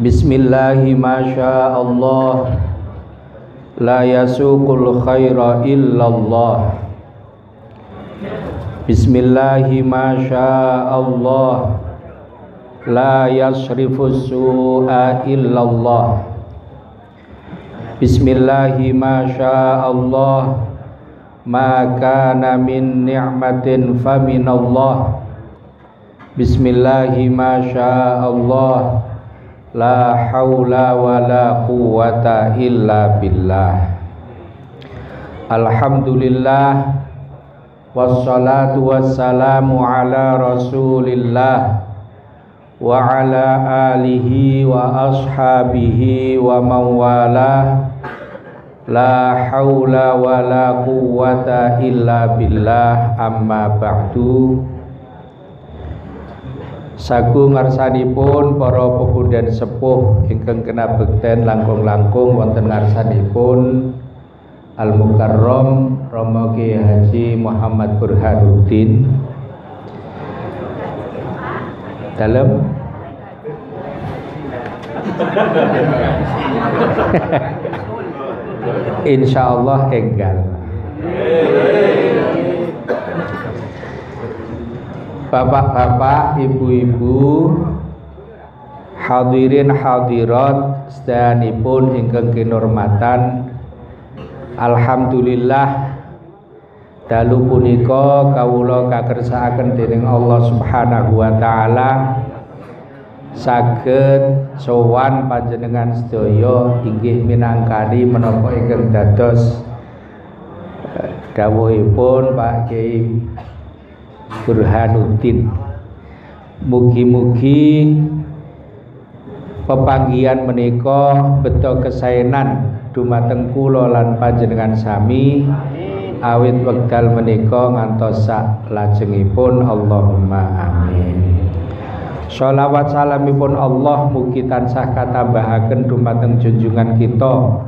Bismillahi masya Allah, la yasuqul khaira illallah. Bismillahi masya Allah, la yasrifus su'a illallah. Bismillahi masya Allah, ma kana min ni'matin faminallah. Bismillahi masya Allah, la haula wa la quwwata illa billah. Alhamdulillah, wassalatu wassalamu ala rasulillah wa ala alihi wa ashabihi wa mawalah. La haula wa la quwwata illa billah, amma ba'du. Sagu ngarsanipun para pemuda sepuh ingkang kena bekten langkung-langkung wonten ngarsanipun Al Mukarram Rama Kyai Haji Muhammad Burhanuddin dalem insyaallah enggal. Bapak-bapak, ibu-ibu, hadirin hadirat sedayanipun ingkang kinurmatan, alhamdulillah dalu punika kawula kakersakaken dening Allah Subhanahu wa taala saged sowan panjenengan sedaya inggih minangkani menapa ingkang dados dawuhipun Pak Kyai Burhanuddin. Mugi-mugi pepanggihan menika beto kesaenan dumateng kula lan panjenengan sami awit wekdal menika ngantos sak lajengipun. Allahumma amin. Sholawat salamipun Allah mugi tansah katambahaken dumateng junjungan kita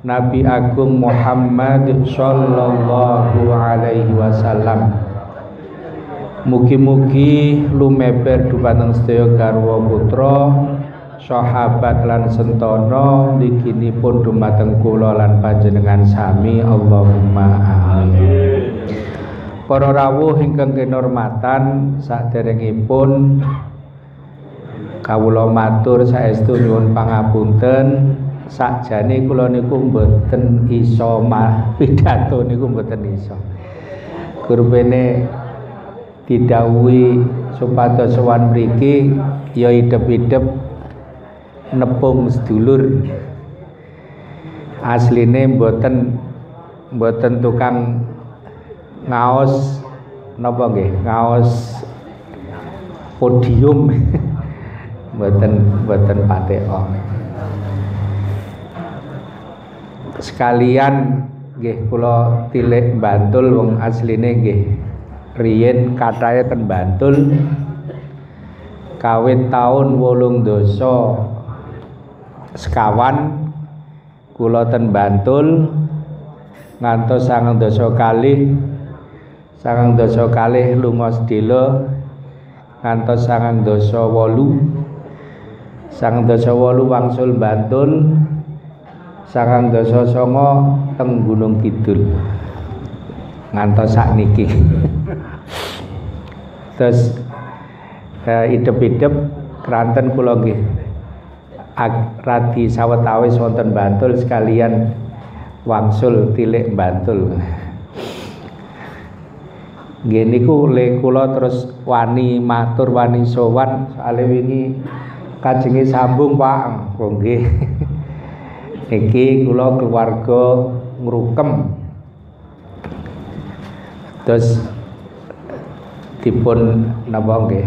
Nabi Agung Muhammad sallallahu alaihi wasallam. Mugi-mugi lumeber dumateng sedaya garwa putra sahabat lan sentana mliginipun dumateng kula lan panjenengan sami. Allahumma amin. Para rawuh ingkang kinurmatan, saderengipun kawula matur saestu nyuwun pangapunten. Sakjane kula niku mboten isa pidato niku mboten isa. Gurbene didhawuhi supados sowan mriki ya idep-idep nepung sedulur. Asline mboten tukang ngaos napa nggih, ngaos podium. mboten patheka. Sekalian nggih kula tilik Bantul, wong asline nggih riyen kathahe ten Bantul kawit taun 18 sekawan kula ten Bantul ngantos 19 kalih lunga sedhela ngantos 1908 wangsul Bantul 1909 teng Gunung Kidul ngantos sakniki. Terus idep-idep keranten kula nggih radi sawetawis wonten Bantul sekalian wangsul tilik Bantul. Nggih niku le kula terus wani matur wani sowan soalé wingi kajenge sambung Pak. Oh nggih. Niki kula keluarga ngrukem. Terus dipun napa nggih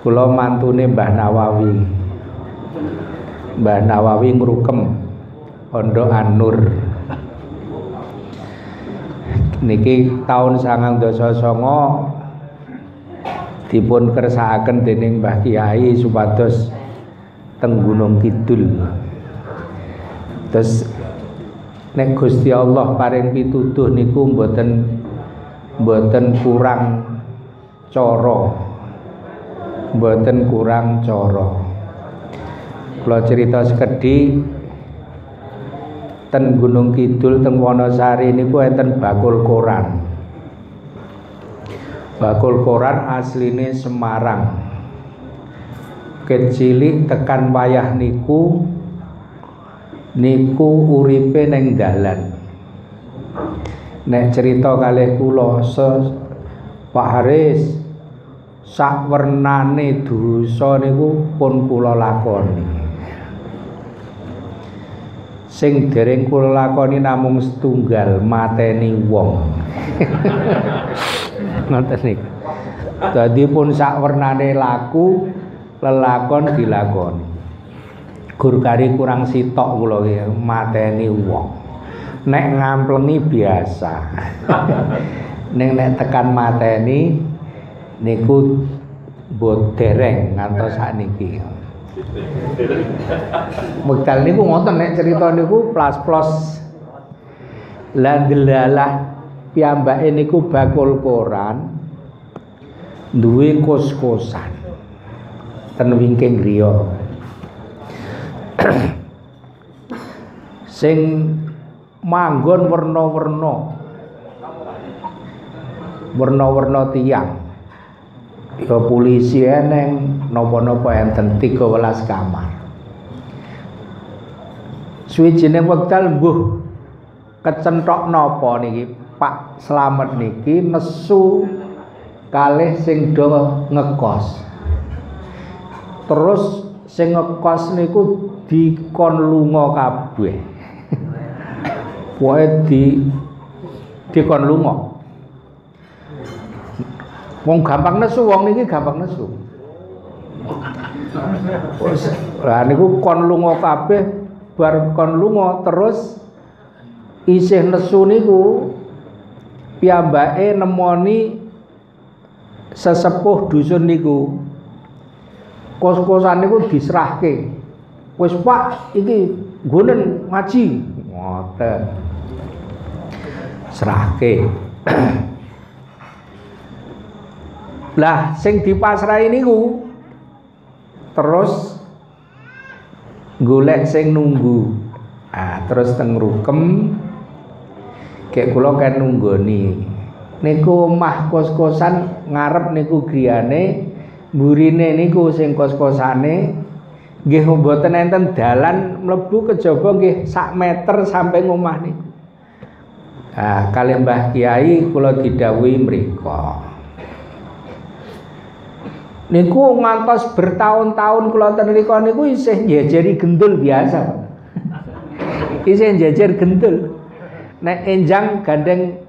kula mantune Mbah Nawawi ngrukem Pondok An-Nur niki taun 1909 dipun kersakaken dening Mbah Kyai supados teng Gunung Kidul. Terus nek Gusti Allah paring pituduh niku mboten kurang cara, mboten kurang cara. Kula cerita sekedhik ten Gunung Kidul teng Wonosari niku enten bakul koran. Bakul koran asline Semarang. Kecilik tekan wayah niku uripe ning dalan. Nek cerita kalih kula Pak Haris sak wernane dosa niku pun kula lakoni. Sing dereng kula lakoni namung setunggal mateni wong. Ngoten niku. Dadi pun sak wernane laku lelakon dilakoni. Gur kari kurang sitok kula iki mateni wong. Nek ngamplengi biasa. Nek tekan mateni niku mbok dereng ngantos sakniki. Wekdal niku ngoten nek cerita niku plas-plos. Lah delalah piyambake niku bakul koran duwe kos-kosan ten wingking griya. Sing manggon werna-werna tiyang. Ya polisi eneng napa-napa enten 13 kamar. Suwijine wekdal mbuh kecenthok napa niki Pak Slamet niki nesu kalih sing do ngekos. Terus sing ngekos niku dikon lunga kabeh. Pokoke dikon lunga. Wong gampang nesu, wong niki gampang nesu. Lah niku kon lunga kabeh, bar kon lunga terus isih nesu niku piyambake nemoni sesepuh dusun niku. Kos-kosan niku diserahke. Wis Pak, iki nggonen ngaji. Ngoten. Serahke. Lah sing dipasrahi niku terus golek sing nunggu. Terus teng Rukem kek kula kan nunggoni. Niku omah kos-kosan ngarep niku griyane, mburine niku sing kos-kosane nggih mboten enten dalan mlebu kejaba nggih sak meter sampai ngomah niku. Kalih Mbah Kiai kula didhawuhi mriko. Niku ngantos bertahun-tahun kula ten mriku niku isih njejeri gendul biasa. Isih njejer gendul. Nek enjang gandeng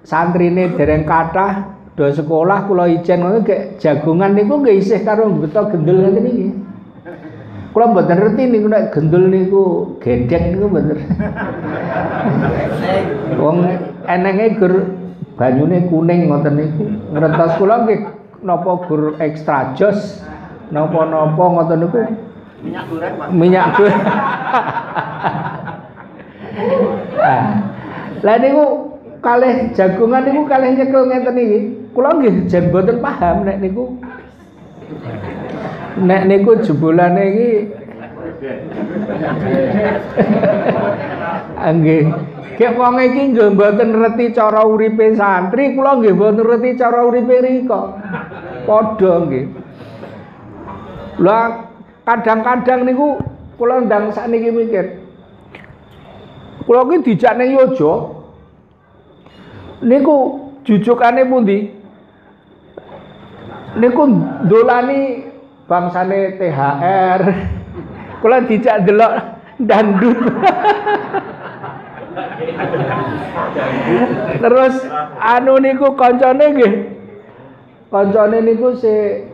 santrine dereng kathah do sekolah kula ijen ngono gek jagongan niku nggih isih karo beto gendul ngene iki. Kula mboten ngerti niku nek gendul niku gedhek niku mboten. Wong enenge gur banyune kuning ngoten niku. Ngrentos kula nggih napa gur ekstra jos napa-napa ngoten niku minyak goreng Pak. Minyak goreng. Lah niku kalih jagongan niku kalih nyekel ngeten iki. Kula nggih jen mboten paham nek niku jebolane iki nggih. Kek wong iki nggih mboten ngerti cara uripe santri, kula nggih mboten ngerti cara uripe rika. Padha nggih. Lah kadang-kadang niku kula ndang sakniki mikir. Kula ki dijak ning Yojo. Niku jujukane pundi? Niku ndolani bangsane THR. Kula dijak delok dandut. Terus anu niku kancane nggih. Kancane niku si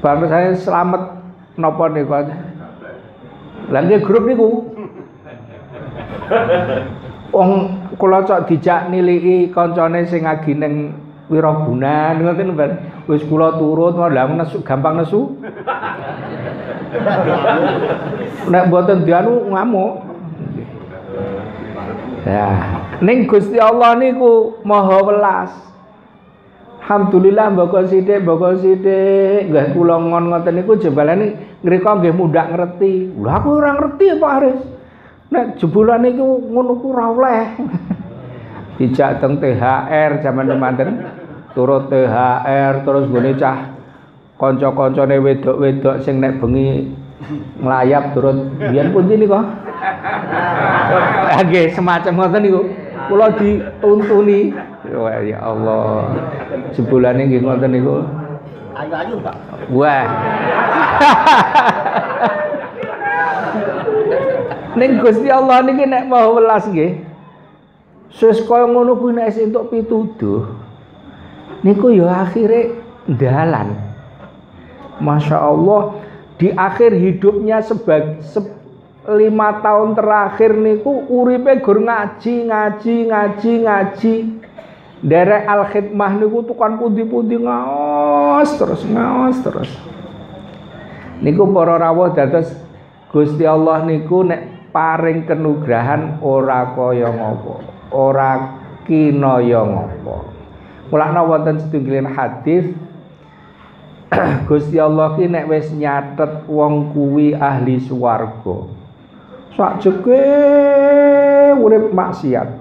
bangsane Slamet napa niku. Lah nggih grup niku. Wong kula cok dijak niliki kancane sing agi ning Wiraguna ngoten lho. Wis kula turut lha nesu gampang nesu. Nek mboten dianu ngamuk. Ya, ning Gusti Allah niku Maha Welas. Alhamdulillah mboko sithik nggih kula ngoten niku jebalane ngrika nggih mundak ngerti. Lha aku ora ngerti Pak Haris. Nek jebulane iku ngono ku ora oleh. Dijak teng THR jaman temanten turut THR terus nggone cah kanca-kancane wedok-wedok sing nek bengi nglayap turut biyen pundi nika. Nggih semacam ngoten niku. Kula dituntuni. Ya Allah. Sebulane nggih ngoten niku. Ayu-ayu, Pak. Wah. Ning Gusti Allah niki nek mau welas nggih. Sus kaya ngono kuwi nek entuk pituduh. Niku ya akhire ndalan. Masya Allah di akhir hidupnya 5 tahun terakhir niku uripe gur ngaji. Derek al-khidmah niku tukang pundi-pundi ngaos terus. Niku para rawuh dados Gusti Allah niku nek paring kenugrahan ora kaya ngapa, ora kinaya ngapa. Mulane wonten setunggiling hadis Gusti Allah ki nek wis nyatet wong kuwi ahli swarga. Sakjeke urip maksiat.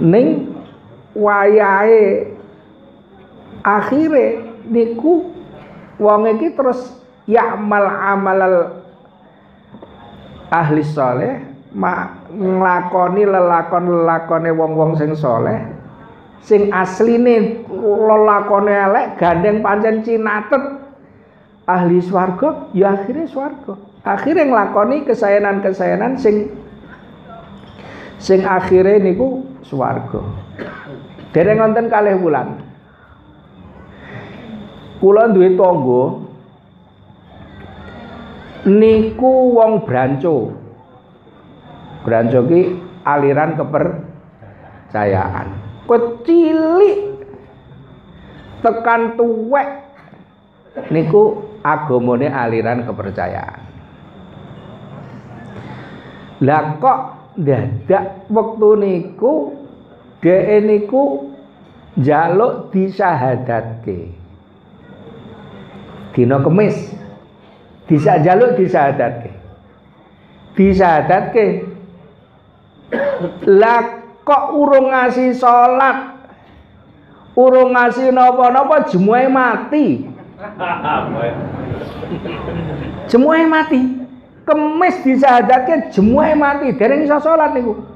Ning wayahe akhire niku wong iki terus ya'mal amalal ahli saleh nglakoni lelakon-lelakone wong-wong sing saleh sing asline lelakone elek gandeng pancen cinatet ahli swarga ya akhire swarga akhire nglakoni kesaenan-kesaenan sing akhire niku swarga. Dereng wonten kalih wulan kula duwe tangga niku wong Branco ki aliran kepercayaan kecilik tekan tuwek niku agamane aliran kepercayaan. Lah kok dadak wektu niku dhek niku njaluk disyahadatke dina Kemis njaluk disyahadatke lah kok urung ngasih salat urung ngasih napa-napa jemuhe mati Kemis disyahadatke jemuhe mati dereng iso salat niku.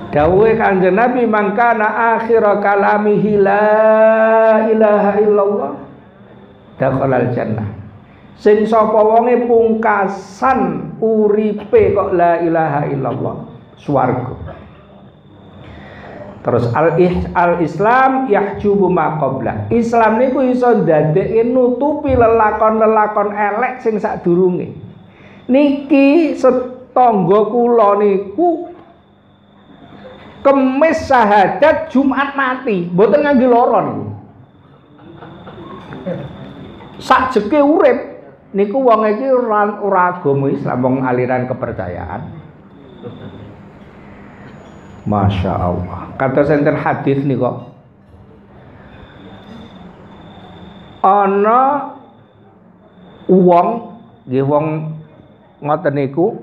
Dawuhe Kanjeng Nabi mangkana akhir kalamihi la ilaha illallah dakhalal jannah. Sing sapa wonge pungkasan uripe kok la ilaha illallah swarga. Terus al-Islam yahjubu ma qabla. Islam niku iso ndadekake nutupi lelakon-lelakon elek sing sadurunge. Niki setangga kula niku Kemis syahadat Jumat mati, mboten ngangge lara niku. Sakjeke urip niku wong iki ora agama Islam, wong aliran kepercayaan. Masya Allah. Kata senten hadis niku. Ana wong nggih wong ngoten niku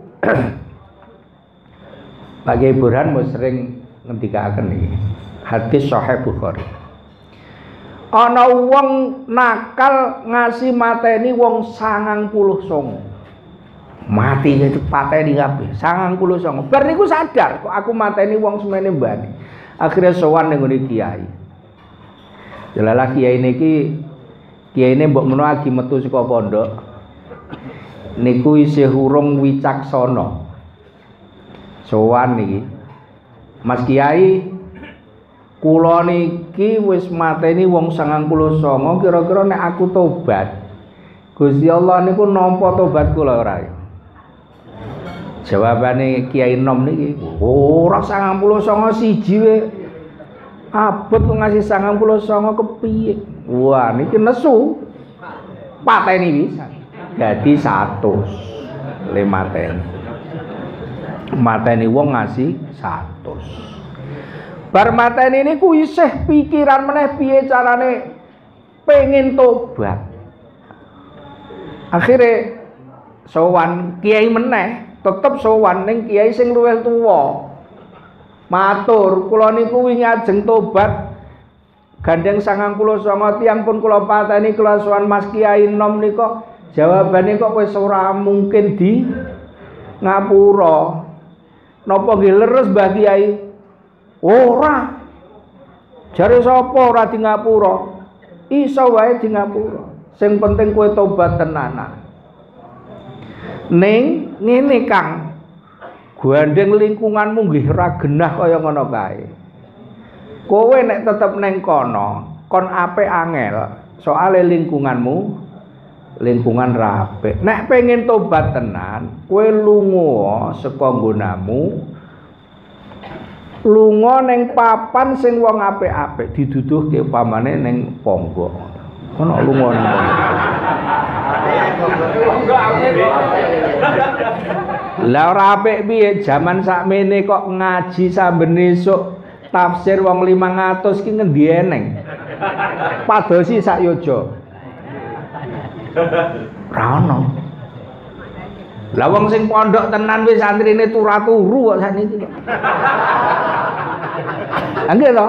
Bagai Burhan mau sering ngendikaken iki. Hadis Sahih Bukhari. Ana wong nakal ngasih mateni wong 99. Mati itu pateni kabeh 99. Bar niku sadar kok aku mateni wong semene mbane. Akhire sowan ning ngene kiai. Jelalah kiai niki kiyaine mbok menawa agi metu saka pondok. Niku isih urung wicaksana. Sowan niki. Mas Kiai, kula niki wis mateni wong 99 kira-kira nek aku tobat. Gusti Allah niku nampa tobat kula ora ya? Jawabane Kiai Nom niki, ora 99 siji we. Abot ngasih 99 kepiye? Wah, niki nesu. Pateni pisan. Dadi 100 le mateni. Mateni wong ngasih 100. Bar mateni niku isih pikiran meneh piye carane pengen tobat. Akhire sowan kiai meneh, tetep sowan ning kiai sing luwih tuwa. Matur, kula niku wingi ajeng tobat gandeng 99 tiyang pun kula pateni kula sowan Mas Kiai Nom nika. Jawabane kok wis ora mungkin di ngapura. Napa nggih leres Mbah Kiai? Ora. Jare sapa ora di ngapura? Iso wae di ngapura. Sing penting kowe tobat tenanan. Ning ngene Kang. Gandeng lingkunganmu nggih ora genah kaya ngono kae. Kowe nek tetep ning kono, kon apik angel. Soale lingkunganmu lingkungan rapi. Nek pengen tobat tenan, kowe lunga saka nggonamu, lunga ning papan sing wong apik-apik, diduduhke upamane ning ponggo. Ono lunga ning ponggo. Lah ora apik piye jaman sakmene kok ngaji saben esuk tafsir wong 500 ki ngendi eneng. Padosi sak yojo. Rano. Lah wong sing pondok tenan wis santrine turu-turu kok sakniki. Nggih to?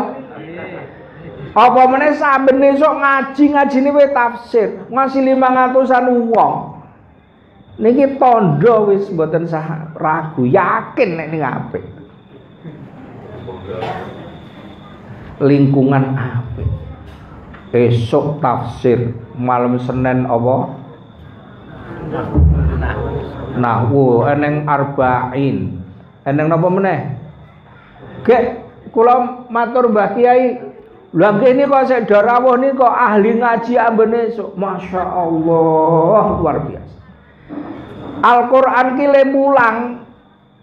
Apa meneh saben esuk ngajine wis tafsir, ngasih 500-an wong. Niki tandha wis mboten sah ragu, yakin nek ning apik. Lingkungan apik. Esok tafsir, malam Senin apa? Nahwu, eneng arba'in. Eneng napa meneh? Gek kula matur Mbah Kiai, lha kene kok sik darawuh nika ahli ngaji amben esuk. Masyaallah, luar biasa. Al-Qur'an ki le mulang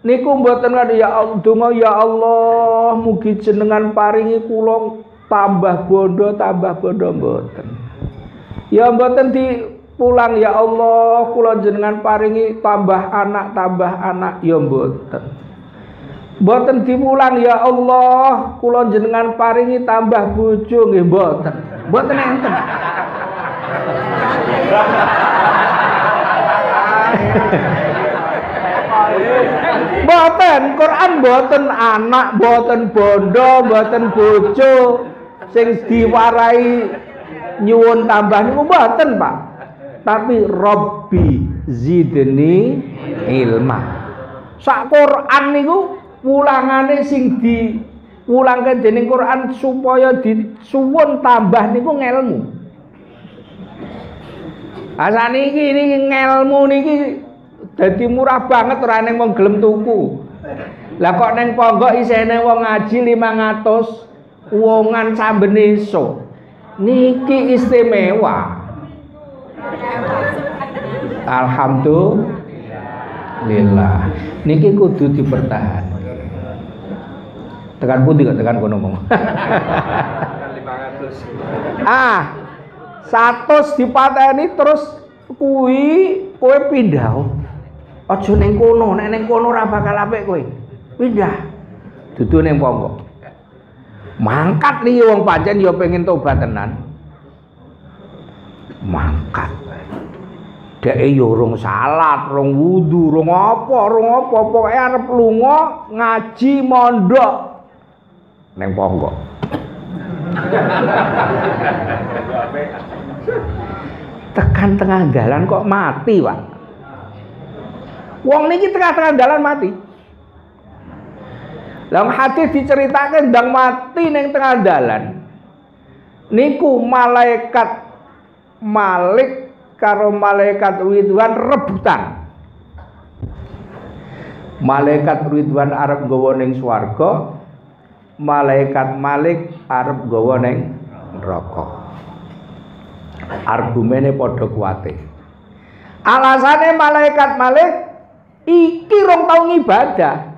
niku mboten ya Allah, donga ya Allah, mugi jenengan paringi kula tambah bondo mboten. Ya mboten dipulang ya Allah, kula jenengan paringi tambah anak ya mboten. Mboten dipulang ya Allah, kula jenengan paringi tambah bojo nggih mboten. Mboten enten. Mboten Quran mboten anak, mboten bondo, mboten bojo sing diwarai nyuwun tambah niku mboten, Pak. Tapi Rabbi zidni ilma. Sak Quran niku wulangane sing diwulangke dening Quran supaya disuwun tambah niku ngelmu. Asaniki niki ngelmu niki dadi murah banget ora ning wong gelem tuku. Lah kok ning pondok isine wong ngaji 500 wongan saben esuk. Niki istimewa. Alhamdulillah. Niki kudu dipertahan. Tekan pundi kok tekan kono ngomong. 500. 100 dipateni terus kuwi kowe pindah. Aja ning kono, nek ning kono ora bakal apik kowe. Pindah. Dudu ning pondok. Mangkat nih wong pancen ya pengen tobat tenan. Mangkat. Dheke ya urung salat, urung wudu, urung apa, pokoke arep lunga ngaji mondok ning pondok. Tekan tengah dalan kok mati, Pak. Wong niki tengah-tengah dalan mati. Dalam hadis diceritakan ndang mati ning tengah dalan. Niku malaikat Malik karo malaikat Ridwan rebutan. Malaikat Ridwan arep nggawa ning swarga, malaikat Malik arep nggawa ning neraka. Argumene padha kuwate. Alasane malaikat Malik iki rong tau ngibadah.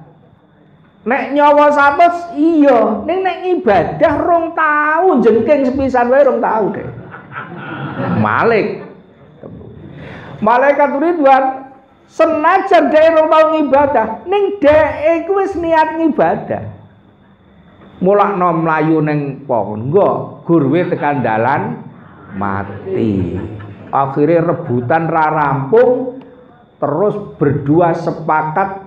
Nek nyawa 100 iya, nek ibadah rong tau jengking sepisan wae rong tau deh. Malik. Malaikat Ridwan senajan dhek rong tau ngibadah, ning dhek iku wis niat ngibadah. mulakno mlayu ning pangga gurwe tekan dalan mati. Akhirnya rebutan ra rampung, terus berdua sepakat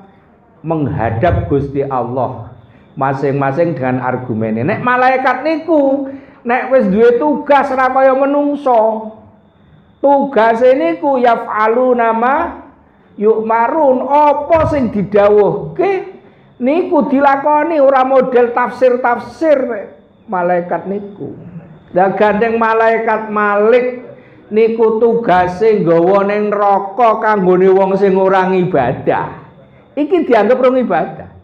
menghadap Gusti Allah masing-masing dengan argumennya. Nek malaikat niku nek wis duwe tugas ra kaya menungso. Tugase niku yaf'aluna ma yu'marun, apa sing didhawuhke niku dilakoni, ora model tafsir-tafsir malaikat niku. Lah gandeng malaikat Malik niku tugase nggawa ning neraka kanggone wong sing ora ibadah. Iki dianggap rong ibadah.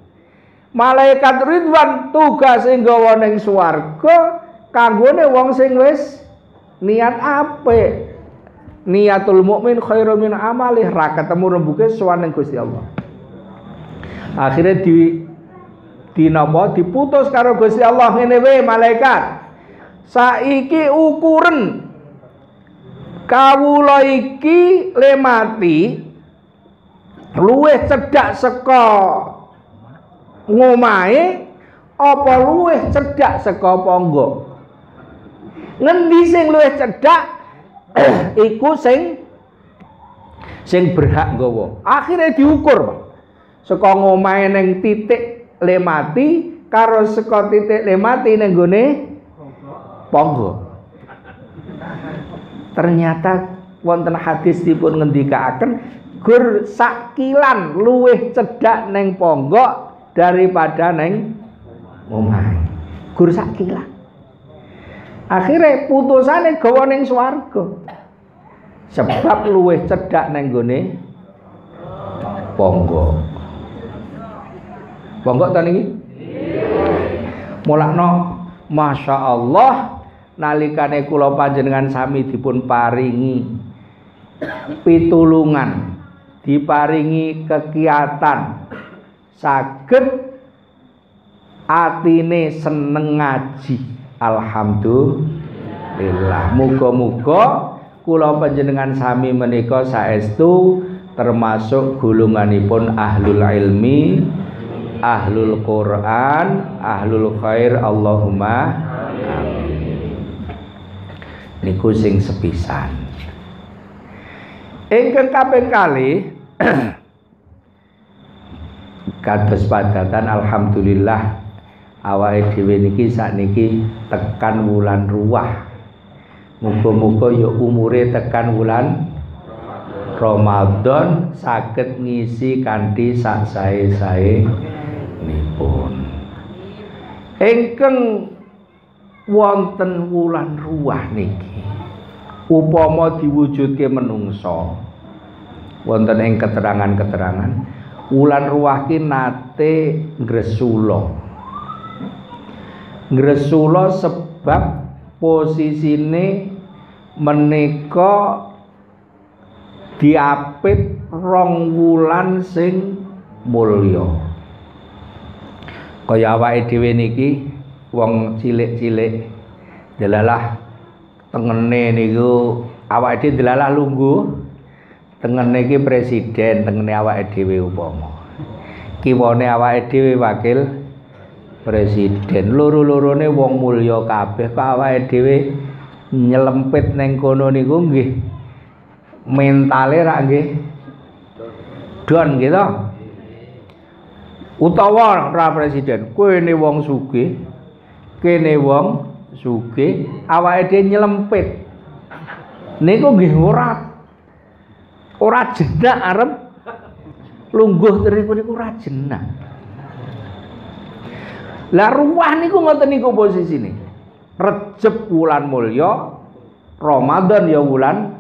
Malaikat Ridwan tugase nggawa ning swarga kanggone wong sing wis niat apik. Niatul mukmin khairum min amalih, ra ketemu rembuke sowan ning Gusti Allah. Akhirnya dinapa diputus karo Gusti Allah ngene wae malaikat. Saiki ukuran kawula iki le mati luwih cedhak saka ngomahe apa luwih cedhak saka pangga? Ngendi sing luwih cedhak? Iku sing berhak nggawa. Akhirnya diukur, Pak. Saka ngomahe ning titik le mati karo saka titik le mati ning gone pangga. Ternyata wonten hadis dipun ngendikaaken gur sakilan luwih cedhak ning pangga daripada ning omahe. Gur sakilan. Akhirnya putusane gawa ning swarga. Sebab luwih cedhak ning gone pangga. Pangga ta niki? Mulakno masyaallah nalikane kula panjenengan sami dipun paringi pitulungan, diparingi kekiyatan, saged atine seneng ngaji. Alhamdulillah. Muga-muga kula panjenengan sami menika saestu termasuk golonganipun ahlul ilmi, ahlul Quran, ahlul khair. Allahumma amin. Niku sing sepisan. Ingkang kaping kalih kados padatan alhamdulillah awake dhewe niki sakniki tekan wulan Ruwah. Muga-muga ya umure tekan wulan Ramadan saged ngisi kanthi sak sae-sae nipun. Ingkang wonten wulan Ruwah niki upama diwujudke menungso wonten ing keterangan-keterangan wulan Ruwah ki nate ngresula sebab posisine menika diapit rong wulan sing mulya. Kaya awake dhewe niki wong cilik-cilik delalah tengene niku awake dhewe delalah lungguh tengene iki presiden, tengene awake dhewe upama kiwane awake dhewe wakil presiden, loro-lorone wong mulya kabeh, kok awake dhewe nyelempit ning kono niku nggih mentale rak nggih don gitu. Utawa ra presiden, kene wong sugih, kene wong sugih, awake dhewe nyelempit. Niku nggih ora jenak arep lungguh niku ora jenak. Lah Ruwah niku ngoten niku posisine. Recep wulan mulya, Ramadan ya wulan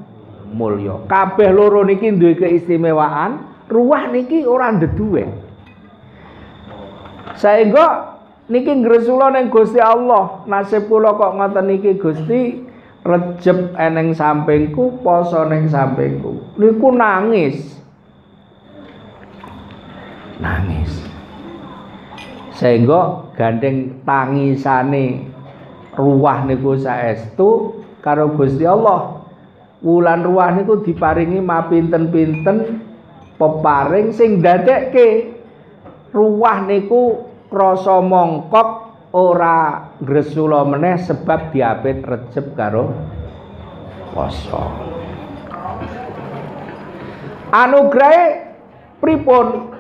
mulya. Kabeh loro niki duwe keistimewaan, Ruwah niki ora ndeduwe. Saengga niki ngresula ning Gusti Allah. Nasib kula kok ngoten niki Gusti, Recep eneng sampingku, poso ning sampingku. Niku nangis. Sehingga gandeng tangisane Ruwah niku saestu karo Gusti Allah. Wulan Ruwah niku diparingi mapinten-pinten peparing sing ndadekke Ruwah niku krasa mongkok ora gresula meneh sebab diapit Recep karo poso. Anugrahe pripun?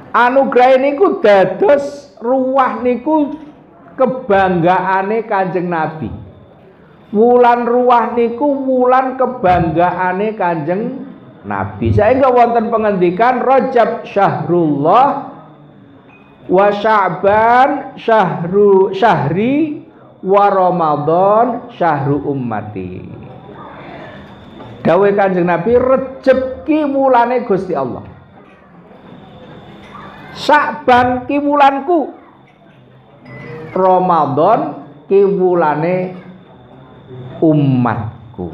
Anugrahe niku dados ruwah niku kebanggaane Kanjeng Nabi. Wulan ruwah niku wulan kebanggaane Kanjeng Nabi. Saengga wonten pengendikan Rajab syahrullah wa Sya'ban syahri wa Ramadan syahru ummati. Dawuh Kanjeng Nabi, Recep ki wulane Gusti Allah. Sya'ban ki wulanku, Ramadan ki wulane umatku.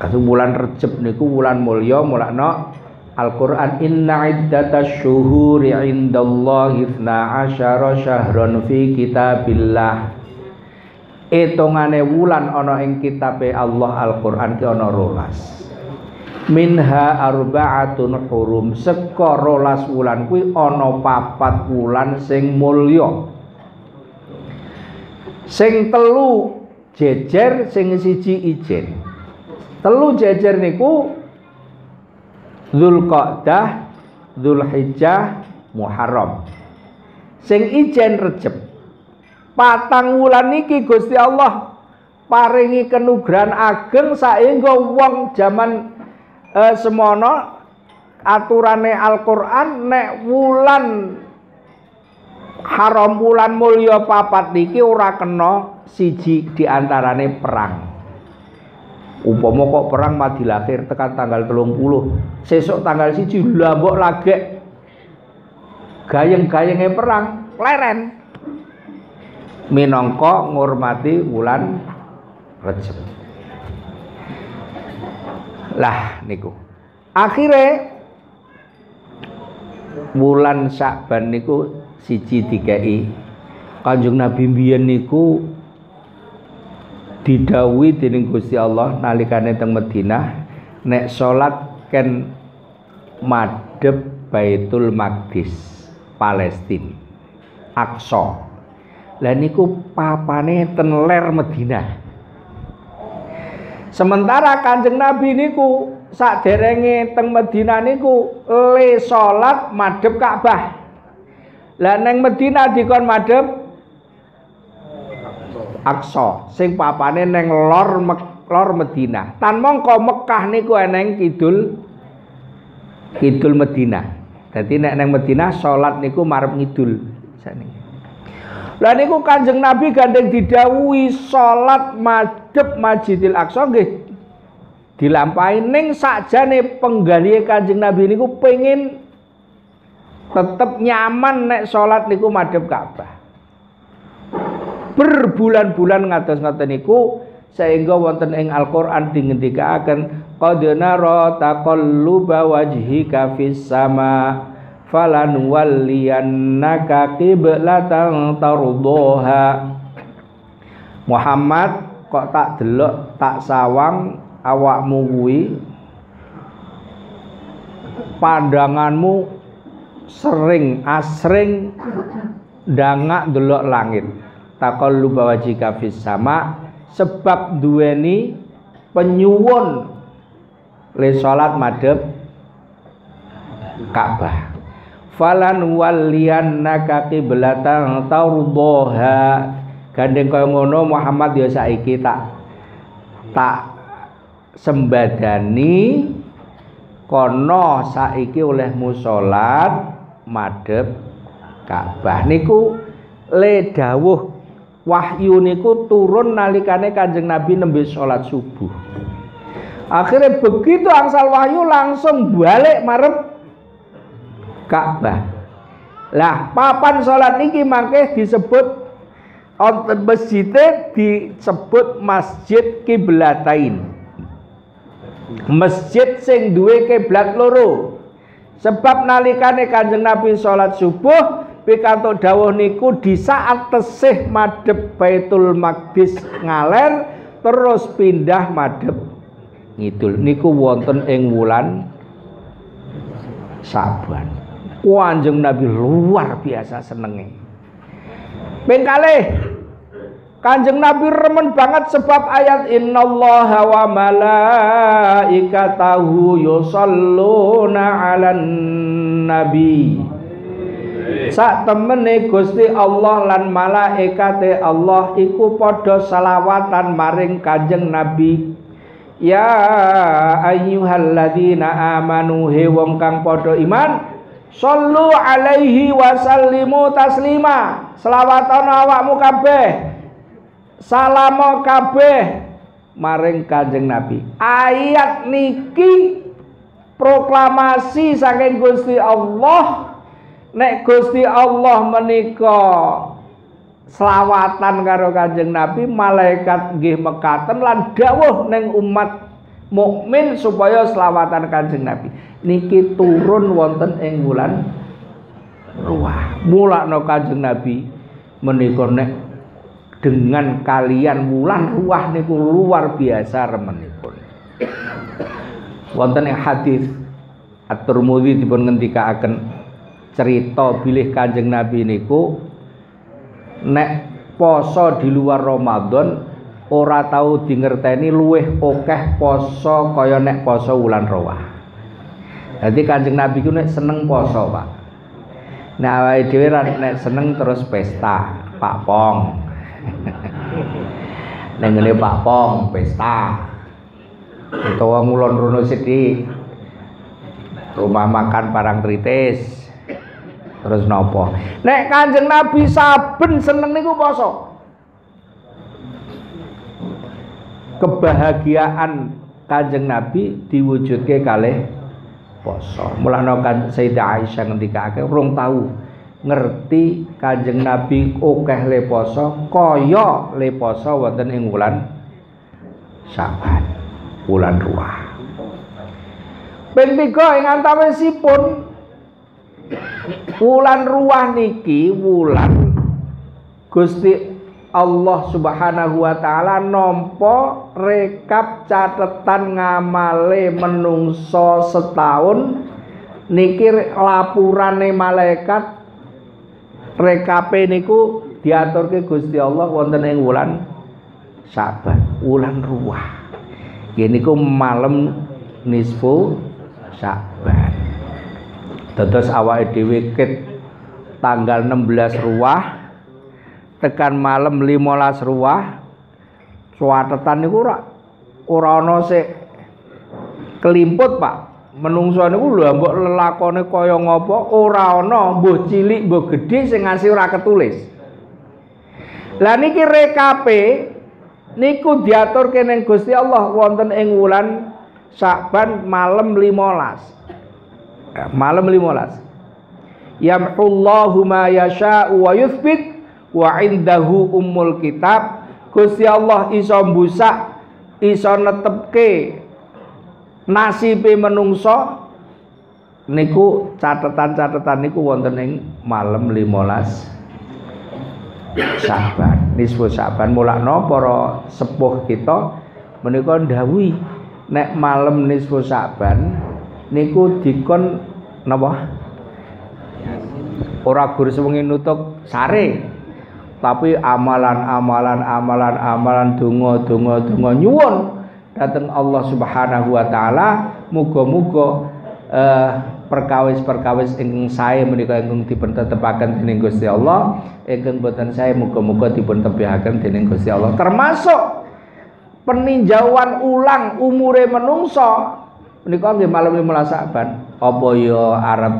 Kasu wulan Recep niku wulan mulya, mulakna Al-Qur'an inna iddatash syuhuri indallahi 12 syahron fi kitabillah. Etongane wulan ana ing kitabe Allah Al-Qur'an ki ana 12. Minha arba'atun hurum, seka 12 wulan kuwi ana 4 wulan sing mulya. Sing telu jejer, sing siji ijen. Telu jejer niku Dzulqa'dah, Dzulhijjah, Muharram. Sing ijen Recep. 4 wulan niki Gusti Allah paringi kanugrahan ageng saengga wong jaman semono aturane Al-Qur'an nek wulan haram wulan mulya 4 niki ora kena siji diantarane perang. Umpama kok perang mati lahir tekan tanggal 30, sesuk tanggal 1 lha mbok lagek gayeng-gayenge perang leren minangka ngurmati wulan Recep. Lah niku akhire wulan Sya'ban niku siji dikei Kanjeng Nabi mbiyen niku didhawuhi dening Gusti Allah nalikane teng Madinah nek salat ken madhep Baitul Maqdis Palestina Aqsa. Lah niku papane ten ler Madinah. Sementara Kanjeng Nabi niku saderenge teng Madinah niku le salat madhep Ka'bah. Lah neng Madinah dikon madhep Aqsa sing papane neng lor Madinah. Tan mongko Mekah niku eneng kidul Madinah. Dadi nek neng Madinah salat niku marep ngidul saniki. Lah niku Kanjeng Nabi gandeng didhawuhi salat madhep Masjidil Aqsa nggih dilampahi ning sakjane penggalihe Kanjeng Nabi niku pengin tetep nyaman nek salat niku madhep Ka'bah. Berbulan-bulan ngatos ngoten niku sehingga wonten ing Al-Qur'an dingendikaken qad nara taqalluba wajhika fis sama falan walliyannaka qiblatan tardoha. Muhammad kok tak delok tak sawang awakmu kuwi pandanganmu sering asring ndangak delok langit. Taqalluba wajhika fis sama sebab duweni penyuwun le salat madhep Ka'bah. Falan walliyannaka qiblatan tardoha. Gandeng kaya ngono Muhammad ya saiki tak sembadani kono saiki olehmu salat madhep Ka'bah. Niku le dawuh wahyu niku turun nalikane Kanjeng Nabi nembe salat subuh. Akhirnya begitu angsal wahyu langsung balik marep Ka'bah. Lah papan salat niki mangke disebut wonten masjide disebut Masjid Qiblatain. Masjid sing duwe kiblat loro. Sebab nalikane Kanjeng Nabi salat subuh pikantuk dawuh niku di saat tesih madhep Baitul Maqdis ngaler terus pindah madhep ngidul. Niku wonten ing wulan Sya'ban. Kanjeng Nabi luar biasa senenge. Ping kalih Kanjeng Nabi remen banget sebab ayat innallaha wa malaikatahu yusholluna 'alan nabi. Sak temene Gusti Allah lan malaikate Allah iku padha selawatan maring Kanjeng Nabi. Ya ayyuhalladzina amanu he wong kang padha iman, shollu alaihi wa sallimu taslima. Selawatana awakmu kabeh, salamo kabeh maring Kanjeng Nabi. Ayat niki proklamasi saking Gusti Allah. Nek Gusti Allah menika selawatan karo Kanjeng Nabi, malaikat nggih mekaten lan dawuh ning umat mukmin supaya selawatan Kanjeng Nabi niki turun wonten ing wulan Ruah. Mulakno Kanjeng Nabi menika nek dengan kalian wulan Ruah niku luar biasa remenipun. Wonten ing hadis At-Tirmidzi dipun ngendikaaken cerita bilih Kanjeng Nabi niku nek poso di luar Ramadan ora tahu dingerteni luweh akeh poso kaya nek poso wulan Ruah. Dadi Kanjeng Nabi ku nek seneng poso, Pak. Nah awake dhewe nek seneng terus pesta, Pak Pong. Ning ngene Pak Pong pesta. Utawa ngulon rono sithik. Rumah makan Parang Tritis. Terus nopo? Nek Kanjeng Nabi saben seneng niku poso. Kebahagiaan Kanjeng Nabi diwujudke kalih poso. Mulane kan Sayyidah Aisyah ngendikake urung tahu ngerti Kanjeng Nabi akeh le poso kaya le poso wonten ing wulan Syaban, wulan Ruah. Ping 3 ing antawisipun wulan Ruah niki wulan Gusti Allah Subhanahu wa taala nampa rekap catetan ngamale menungso setahun niki lapurane malaikat rekape niku diaturke Gusti Allah wonten ing wulan Syaban, wulan Ruah. Nggih niku malam nisfu Syaban. Dados awake dhewe ket tanggal 16 Ruah tekan malam 15 Ruah suatetan niku ora ana sik kelimput, Pak. Menungso niku lho mbok lelakone kaya ngapa ora ana, mbuh cilik mbuh gedhe sing ngasih ora ketulis. Lah niki rekape niku diaturke ning Gusti Allah wonten ing wulan Syaban malam 15. Malam 15. Yamhullahu ma yasha'u wa yuthbit wa indahu ummul kitab. Gusti Allah iso mbusak, iso netepke nasibe menungso niku catetan-catetan niku wonten ing malam 15 Syaban, nisfu Syaban. Mulakno para sepuh kita menika ndhawuhi nek malam nisfu Syaban niku dikon napa? Ora gur sewengi nutuk sare, tapi amalan donga nyuwun dhateng Allah Subhanahu wa taala muga-muga perkawis-perkawis ingkang sae menika ingkang dipun tetepaken dening Gusti Allah, ingkang boten sae muga-muga dipun tebihaken dening Gusti Allah. Termasuk peninjauan ulang umure menungso menika nggih malam 15 Saban. Apa ya arep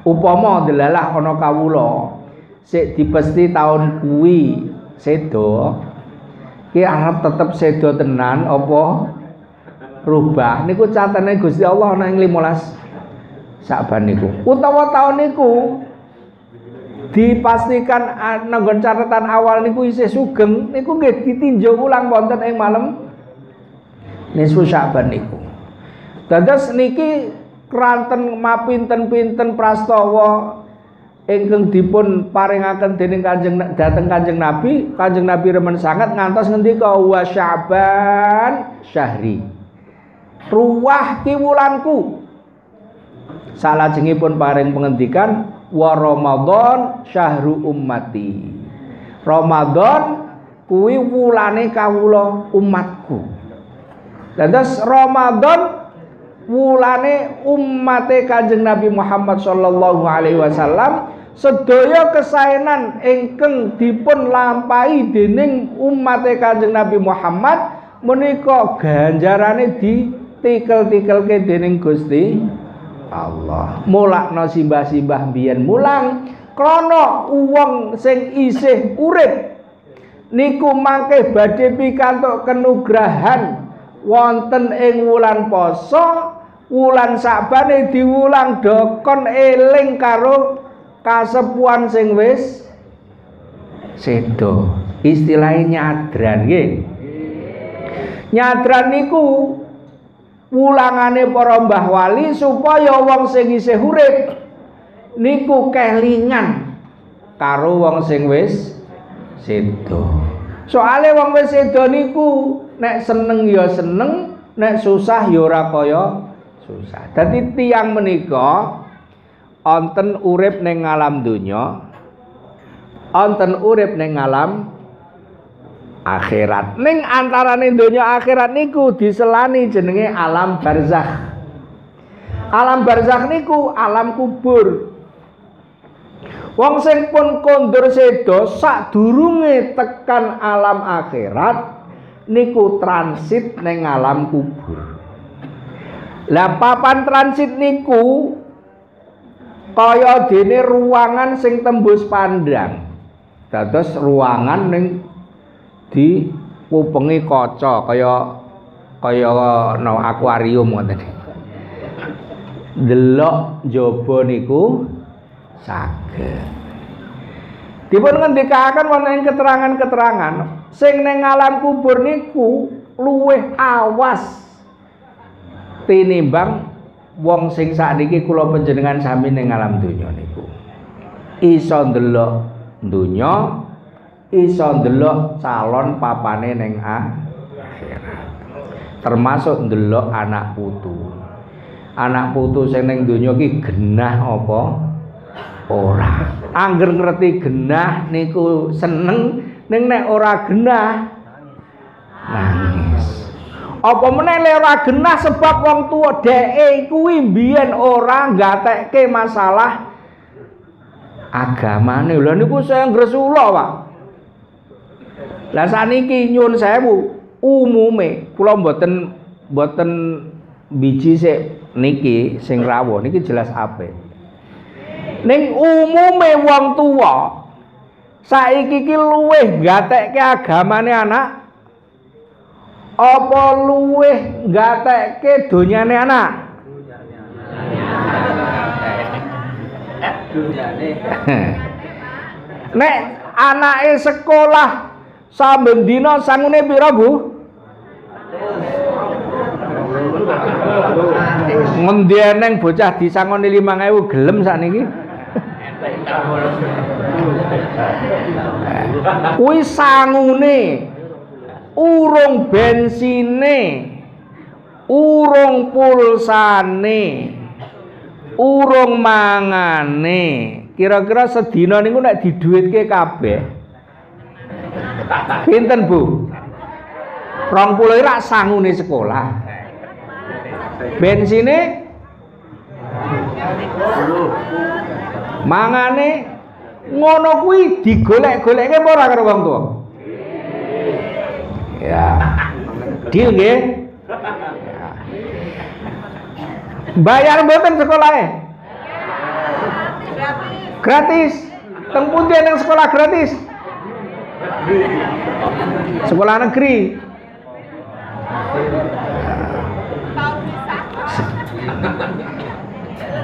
upama delalah ana kawula sik dipesti taun kuwi sedo ki arep tetep sedo tenan apa rubah niku catene Gusti Allah ana ing 15 Saban niku utawa taun niku dipastikan nanggon catatan awal niku isih sugeng niku nggih ditinjau ulang wonten ing malam nisfu Saban niku. Dados niki kranten mapinten-pinten prastawa ingkang dipun paringaken dening Kanjeng Nabi. Kanjeng Nabi remen sangat ngantos ngendika wa Syaban syahri. Ruah ki wulanku. Salajengipun paring pengendikan wa Ramadan syahru ummati. Ramadan kuwi wulane kawula umatku. Dados Ramadan wulane umate Kanjeng Nabi Muhammad sallallahu alaihi wasallam, sedaya kesaenan ingkang dipun lampahi dening umate Kanjeng Nabi Muhammad menika ganjarane ditikel-tikelke dening Gusti Allah. Mulakna simbah-simbah biyen mulang krana wong sing isih urip niku mangke badhe pikantuk kenugrahan wonten ing wulan poso, wulan Sakbane diwulang dokon eling karo kasepuhan sing wis sedo. Istilahnya nyadran nggih. Nyadran niku wulangane para mbah wali supaya wong sing isih urip niku kelingan karo wong sing wis sedo. Soale wong wis sedo niku nek seneng ya seneng, nek susah ya ora kaya susah. Dadi tiyang menika wonten urip ning alam donya, wonten urip ning alam akhirat. Ning antarane donya akhirat niku diselani jenenge alam barzakh. Alam barzakh niku alam kubur. Wong sing pun kondur sedo sadurunge tekan alam akhirat niku transit ning alam kubur. Lah papan transit niku kaya dene ruangan sing tembus pandang. Dados ruangan ning di kupengi kaca kaya no akuarium ngoten. Delok jaba niku saged. Dipun ngendikaken wonten keterangan-keterangan sing ning alam kubur niku luwih awas tinimbang wong sing sakniki kula panjenengan sami ning alam donya niku. Iso ndelok donya, iso ndelok calon papane ning akhirat. Termasuk ndelok anak putu. Anak putu sing ning donya iki genah apa ora. Angger ngerti genah niku seneng, ning nek ora genah nangis. Apa meneh lek ora genah sebab wong tuwa dheke kuwi mbiyen ora nggatekke masalah agamane. Lha niku saya ngresula, Pak. Lah saniki nyuwun sewu, umume kula mboten biji sik niki sing rawuh niki jelas apik. Ning umume wong tuwa saiki iki luwih nggatekke agamane anak apa luwih nggatekke donyane anak? Nek anake sekolah saben dina sangune pira, Bu? Ngendi eneng bocah disangoni 5.000 gelem sakniki? Kuwi sangune, urung bensine, urung pulsane, urung mangane. Kira-kira sedina niku nek diduitke kabeh pinten, Bu? 20 rak sangune sekolah. Bensine mangane ngono kuwi digolek-golekke apa ora karo wong tuwa? Ya. Deal nggih? Bayar mboten sekolahe? Gratis. Teng pundi nang sekolah gratis? Sekolah negeri.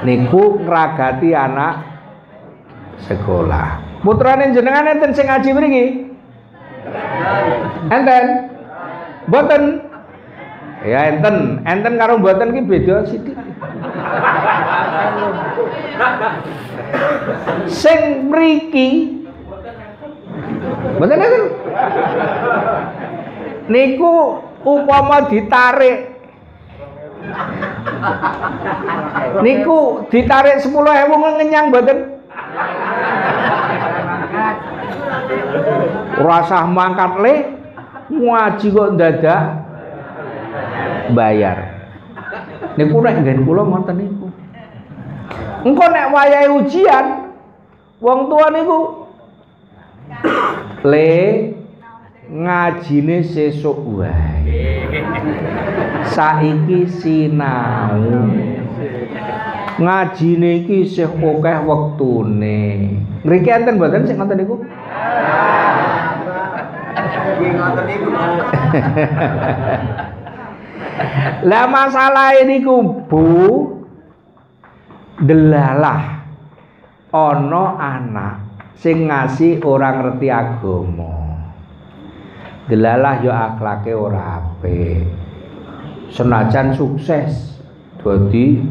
Niku ngragati anak sekolah. Putrane jenengan enten sing ngaji mriki? Enten? Mboten? Ya enten karo mboten ki beda sithik. Sing mriki mboten enten. Niku upama ditarik niku ditarik 10.000 ngenyang mboten? Rasah mangkat le ngaji kok dadak bayar. Niku nek nggen kula ngoten niku. Engko nek wayahe ujian wong tua niku le ngajine sesuk wae. Saiki sinau. Ngajine iki isih akeh wektune. Ngriki enten mboten sing ngoten niku? Lah masalah niku Bu, delalah ana anak sing ngasih ora ngerti agama. Delalah yo akhlake ora apik. Senajan sukses dadi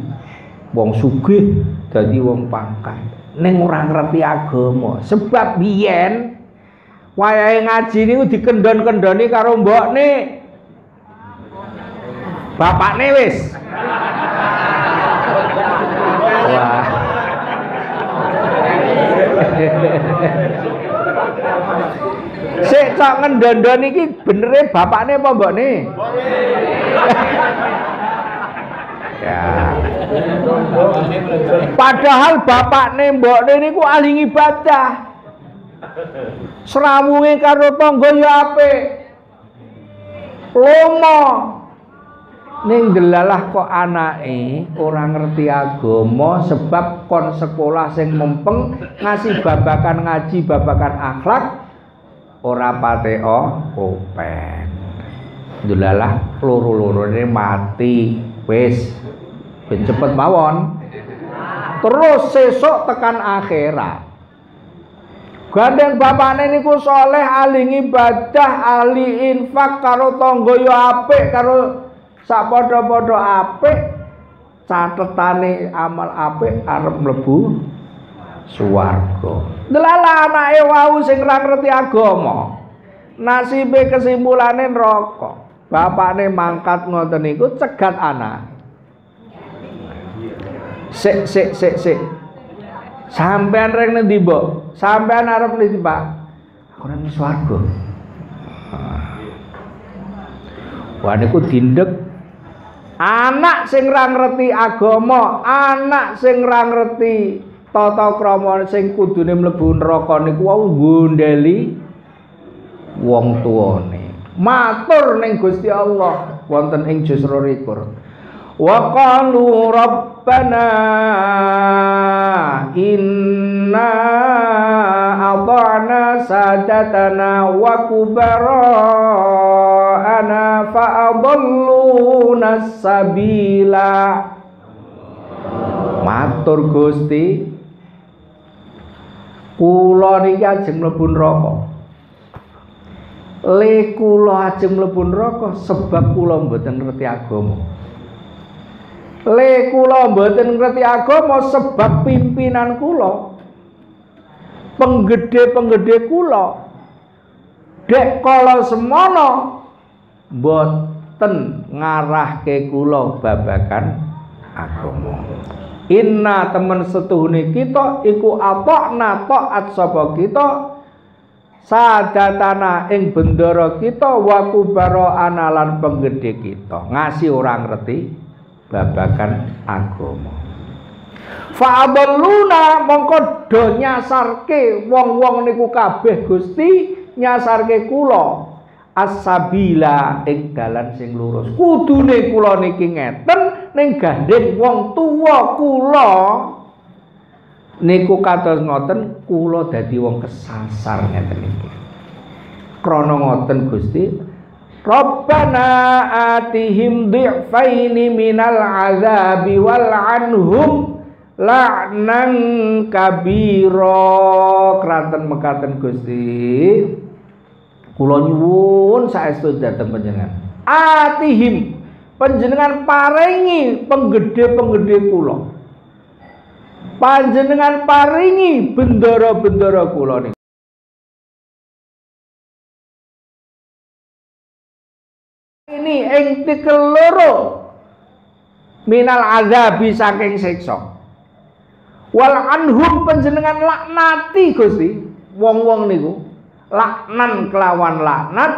wong sugih, dadi wong pangkat, ning ora ngerti agama. Sebab biyen wayahe ngaji niku dikendhon-kendhoni karo mbokne. Bapakne wis. Wah. Sik cok ngendondon iki benere bapakne apa mbokne? Ya. Padahal bapakne mbokne niku ahli ibadah. Srawunge karo tangga ya apik. Lomo. Ning delalah kok anake ora ngerti agama sebab kon sekolah sing mempeng ngasih babakan ngaji, babakan akhlak ora pateo open. Delalah loro-lorone mati wis ben cepet mawon. Terus sesuk tekan akhirat. Gandeng bapakne niku saleh, ahli ibadah, ahli infak karo tangga ya apik, karo sak padha-padha apik, catetane amal apik arep mlebu swarga. Delalah anake wau sing ora ngerti agama. Nasibe kesimpulane neraka. Bapakne mangkat ngoten niku cegat anak. Sik. Sampean reng nendi, Mbok? Sampean arep ndi, Pak? Aku nang swarga. Wah niku dindek. Anak sing ra ngerti agama, anak sing ra ngerti tata krama sing kudune mlebu neraka niku wau nggondeli wong tuane. Matur ning Gusti Allah wonten ing juz 22. Wa qalu rabbana inna ata'na sadatana wa kubara'ana fa'adalluna sabila. Matur Gusti, kula niki ajeng mlebu neraka. Le kula ajeng mlebu neraka sebab kula mboten ngerti agama. Le kula mboten ngerti agama sebab pimpinan kula, penggede-penggede kula dek kala semono mboten ngarahke kula babagan agama. Inna temen setuhune kita iku atokna taat sapa kita sadatana ing bendara kita wa kubara analan penggede kita ngasih orang ngerti babagan agama. Fa'adalluna mongko do nyasarke wong-wong niku kabeh Gusti, nyasarke kula as-sabila ing dalan sing lurus. Kudune kula niki ngeten ning gandeng wong tuwa kula niku kados ngoten, kula dadi wong kesasar ngeten iki. Krana ngoten Gusti, Rabbana atihim dhi'faini minal azabi wal anhum la'nan kabira. Kraten mekaten Gusti, kula nyuwun saestu dhateng panjenengan. Atihim panjenengan paringi penggede-penggede kula. Panjenengan paringi bendara-bendara kula niki. Ini ing tikeloro minal azabi saking siksa. Wal anhum panjenengan laknati Gusti wong-wong niku. laknan kelawan laknat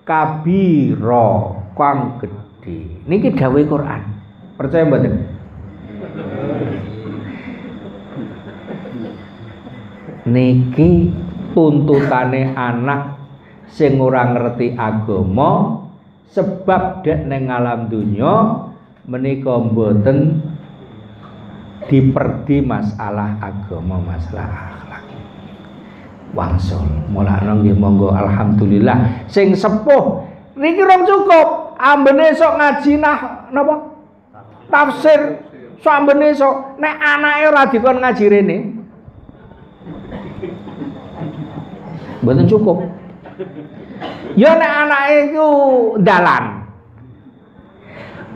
kabira kang gedhe. Niki dawuh Quran. Percaya mboten? Niki tuntutane anak sing ora ngerti agama sebab dek neng alam dunya menika mboten diperdi masalah agama, masalah akhlak. Wangsul mulane nggih monggo alhamdulillah sing sepuh niki rong cukup ambene sok ngaji napa tafsir sambene sok nek anake ora dikon ngaji rene mboten cukup. Ya nek anake iku dalan.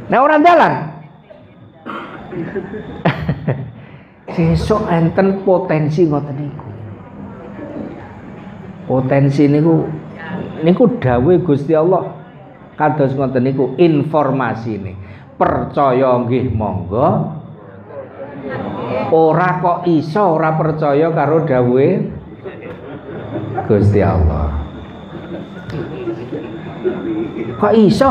Nek ora dalan sesuk enten potensi ngoten niku. Potensi niku dawuh Gusti Allah kados ngoten niku informasine. Percaya nggih monggo. Ora kok iso ora percaya karo dawuhe Gusti Allah. Kok iso?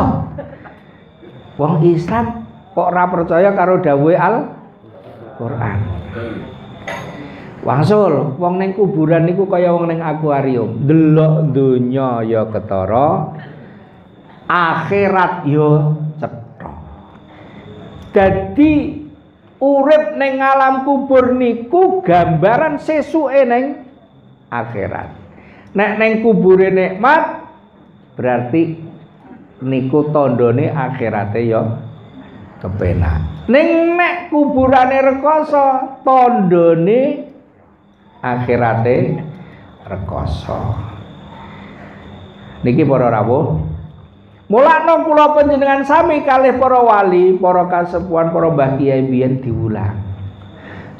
Wong Islam kok ora percaya karo dawuhe Al-Qur'an. Wangsul, wong ning kuburan niku kaya wong ning akuarium, delok donya ya ketara, akhirat ya cetha. Dadi urip ning alam kubur niku gambaran sesuke ning akhirat. Nek ning kubure nikmat berarti niku tandane akhirate ya kepenak. Ning nek kuburane rekoso tandane akhirate rekoso. Niki para rawuh, mulakno kula panjenengan sami kalih para wali, para kasepuhan, para mbah kiai biyen diulang.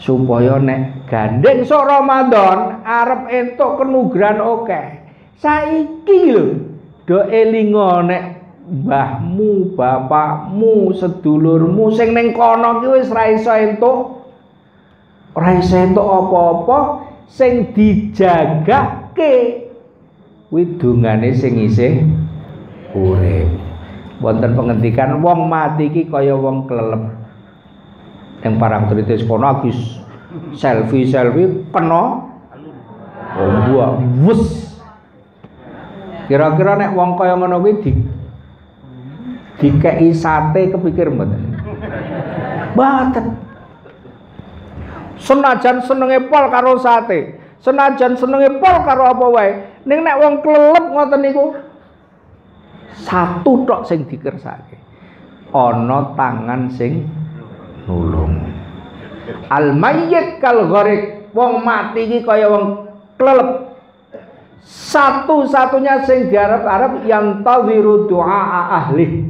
Supaya nek gandeng sok Ramadan arep entuk kenugrahan akeh. Saiki lho do elinga nek mbahmu, bapakmu, sedulurmu sing ning kono ki wis ra iso entuk apa-apa, sing dijagake kuwi dungane sing isih urip. Wonten pengendikan wong mati iki kaya wong klelep. Yang parang tritis kono agus selfie kena buah wus. Kira-kira nek wong kaya ngono kuwi dikeki sate kepikir mboten? Mboten. Senajan senenge pol karo sate, senajan senenge pol karo apa wae, ning nek wong klelep ngoten niku satu tok sing dikersake. Ana tangan sing nulung. Al mayyit kal gharik, wong mati iki kaya wong klelep. Satu-satunya sing diarep-arep yang tawiru doa ahli.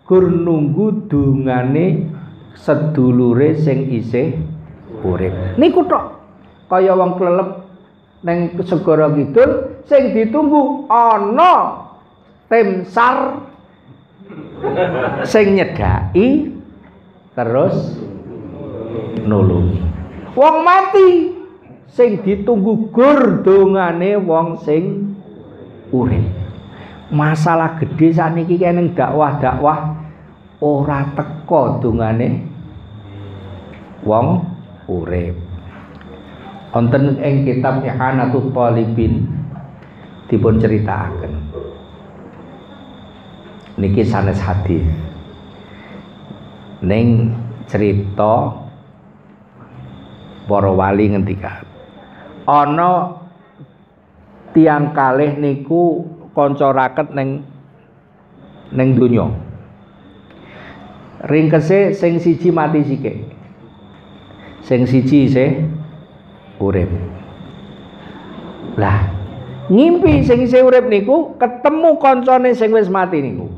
Gur nunggu dungane sedulure sing isih urip. Niku tok. Kaya wong klelep ning segara kidul sing ditunggu ana tim SAR sing nyedaki terus nulungi. Wong mati sing ditunggu gur dongane wong sing urip. Masalah gedhe saniki ning dakwah-dakwah ora teka dongane wong urip. Wonten ing kitab Ihanatut Thalibin dipun critakaken. Niki sanes hadis. Ning cerita para wali ngendikan ana tiang kalih niku kanca raket ning donya. Ringkese sing siji mati sithik. Sing siji isih urip. Lah, ngimpi sing isih urip niku ketemu kancane sing wis mati niku.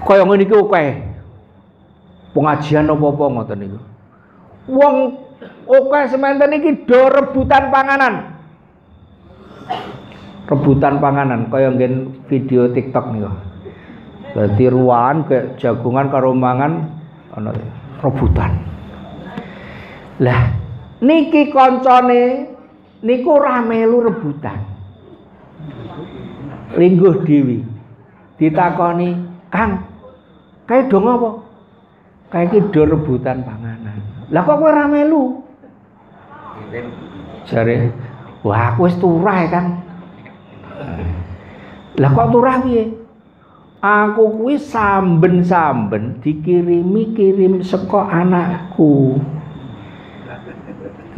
Kaya ngene iki akeh. Pengajian apa-apa ngoten niku. Wong akeh semanten iki do rebutan panganan. Rebutan panganan kaya nggen video TikTok niku. Dadi ruwahan kayak jagungan karo mangan ana rebutan. Lah, Niki koncone niku ora melu rebutan. Lingguh dhewe. Ditakoni, "Kang, kae do ngopo?" "Kae iki do rebutan panganan." "Lah kok kowe ora melu?" Jare, "Wah, aku wis turah, Kang." "Lah kok turah piye?" "Aku kuwi samben-samben kirim saka anakku.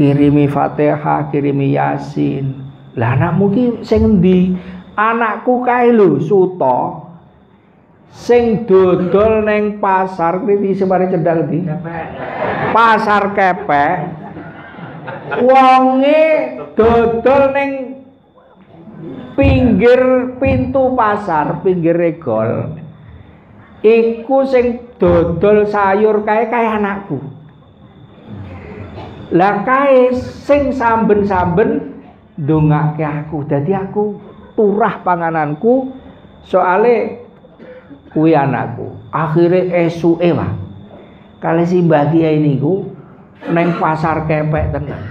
Kirimi Fatihah, kirimi Yasin. Lah anakmu ki sing endi?" "Anakku kae lho, Suto. Sing dodol neng pasar kuwi semare cendhal ndi? Pasar Kepek. Wonge dodol neng pinggir pintu pasar, pinggir regol. Iku sing dodol sayur kae anakku. Lah kae sing samben-samben ndongake aku. Dadi aku turah pangananku soale kuwi anakku." Akhire esuke wae kali Simbah Kiai niku neng pasar Kepek tenan.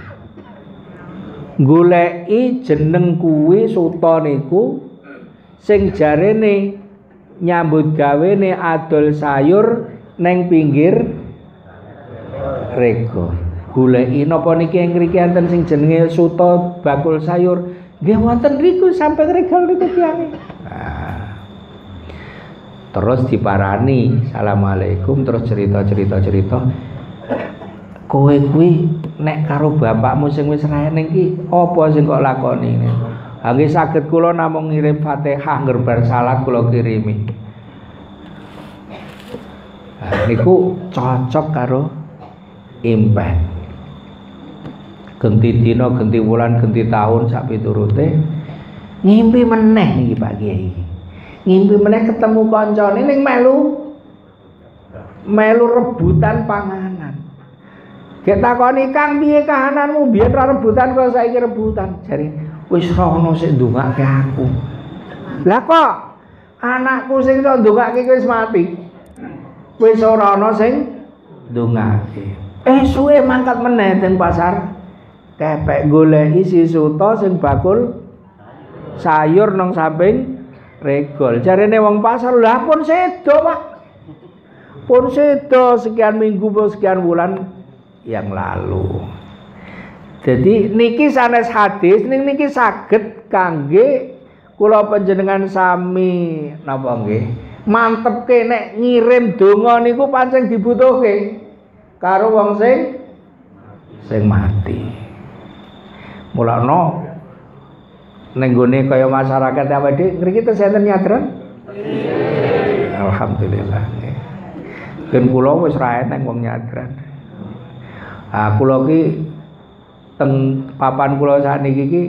Goleki jeneng kuwi Suto niku sing jarene nyambut gawene adol sayur neng pinggir rego. Goleki napa niki ing mriki enten sing jenenge Suto bakul sayur? Nggih wonten riku sampai regol niku tiyang. Terus diparani, "Assalamualaikum," terus cerita. "Kowe kuwi nek karo bapakmu sing wis raene iki apa sing kok lakoni?" "Ha nggih saged kula namung ngirim Fatihah ngger salat kula kirimi." Niku cocok karo impen. Genti dina, genti wulan, genti tahun sak piturute ngimpi meneh niki Pak Kiai. Ngimpi meneh ketemu kancane ning melu rebutan panganan. Gek takoni, "Kang, piye kahananmu? Biyen ora rebutan kok saiki rebutan." Jare, "Wis rono sik ndongake aku." "Lah kok anakku sing tok ndongake wis mati?" "Wis ora ana sing ndongake." Esuke mangkat meneh teng pasar Kepek goleki si Suto sing bakul sayur nang samping regol. Jarene wong pasar, "Lah pun sedo, Pak. Pun sedo sekian minggu, sekian bulan yang lalu." Jadi niki sanes hadis niki saged kangge kula panjenengan sami napa nggih mantepke nek ngirim donga niku pancen dibutuhke karo wong sing mati. Mulane ning gone kaya masyarakat awake dhewe mriki teng enten nyadran? Alhamdulillah. Ben kula wis ra eneng wong nyadran. Kula ki teng papan kula sakniki iki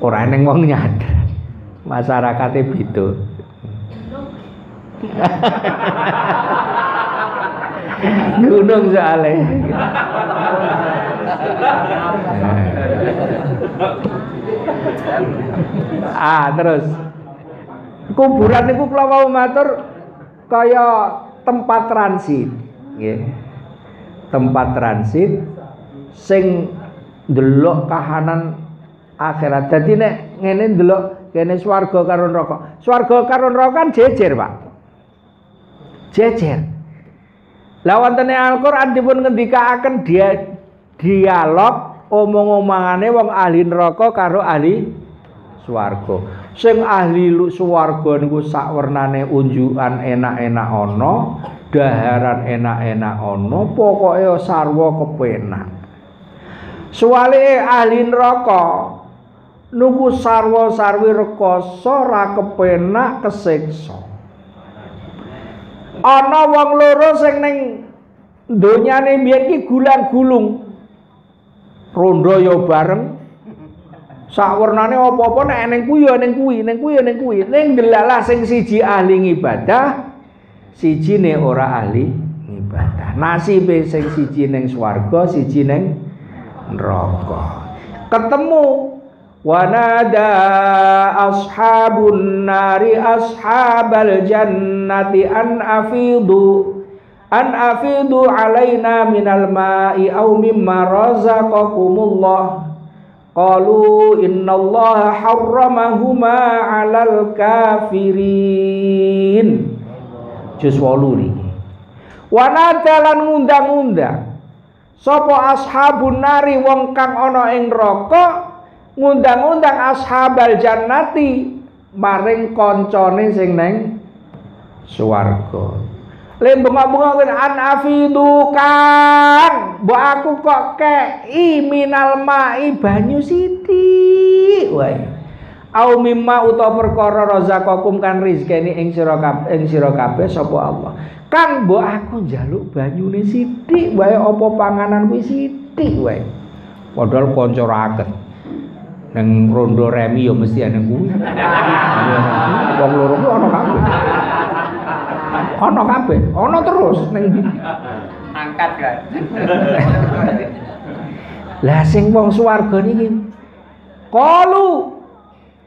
ora eneng wong nyadran. Masyarakate beda. Gunung soalé. Terus kuburan niku kula wau matur kaya tempat transit, nggih. Tempat transit sing ndelok kahanan akhirat. Dadi nek ngene ndelok kene swarga karo neraka. Swarga karo neraka kan jejer, Pak. Jejer. Lah wontene Al-Qur'an dipun ngendikaaken dialog omong-omongane wong ahli neraka karo ahli swarga. Sing ahli swarga niku sak wernane unjukan enak-enak ana, daharan enak-enak ana, pokoke sarwa kepenak. Suwale ahli neraka niku sarwa-sarwi rekoso ra kepenak kesiksa. Ana wong loro sing ning donyane mbiyen ki gulang-gulung. Rondo ya bareng. Sak wernane apa-apa nek ning kuwi ya ning kuwi, ning kuwi ya ning kuwi. Ning delalah sing siji ahli ngibadah, siji ne ora ahli ngibadah. Nasibe sing siji ning swarga, siji ning neraka. Ketemu wanada ashabun nari ashabal jannati an afidu an afidu alaina minal ma'i aw mimma razaqakumullah. Qalu innallaha harramahuma 'alal kafirin. Juz 8 niki. Wa nadalan ngundang-undang sapa ashabun nari wong kang ana ing neraka ngundang-undang ashabal jannati maring kancane sing neng swarga. Le bunga-bunga an afidu kan, mbok aku kok kei minal mai banyu sithik wae. Au mimma utawa perkara razaqakum kan rezekine ing sira kabeh sapa Allah. Kan mbok aku njaluk banyune sithik wae apa panganan kuwi sithik wae. Padahal kanca raket. Nang rondo remi ya mesti ana kuwi. Wong loro ku ana kabeh. Ana kabeh, ana terus ning angkat kan. Lah sing wong swarga niki qalu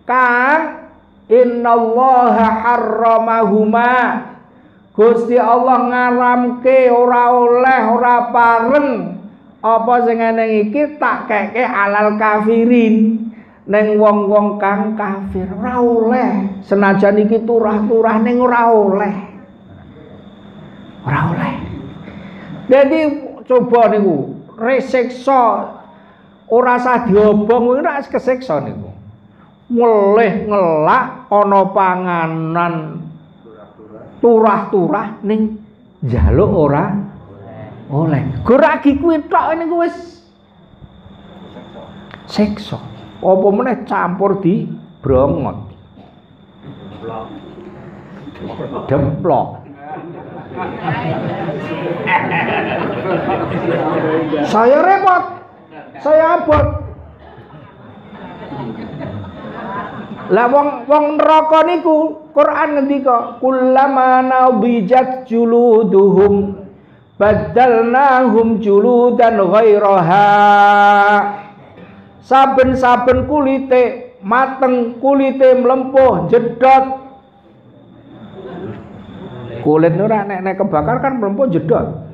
kan innallaha harramahuma. Gusti Allah ngaramke ora oleh ora pareng apa sing ngene iki tak keke alal kafirin ning wong-wong kang kafir ora oleh senajan iki turah-turah ning ora oleh. Ora oleh. Jadi coba niku resiksa ora sah diobong ora kesiksa niku. Mulih ngelak ana panganan turah-turah ning njaluk ora oleh. Goragi kuwi tok niku wis siksa. Apa meneh campur di brongot. Demplok. Saya repot, saya abot. Lah wong neraka niku Quran ngendika kullama nadijat juluduhum badalnahum juludan ghairaha. Saben-saben kulite mateng, kulite mlempuh, jedot. Kulit ora nek kebakar kan mlempuh jedot.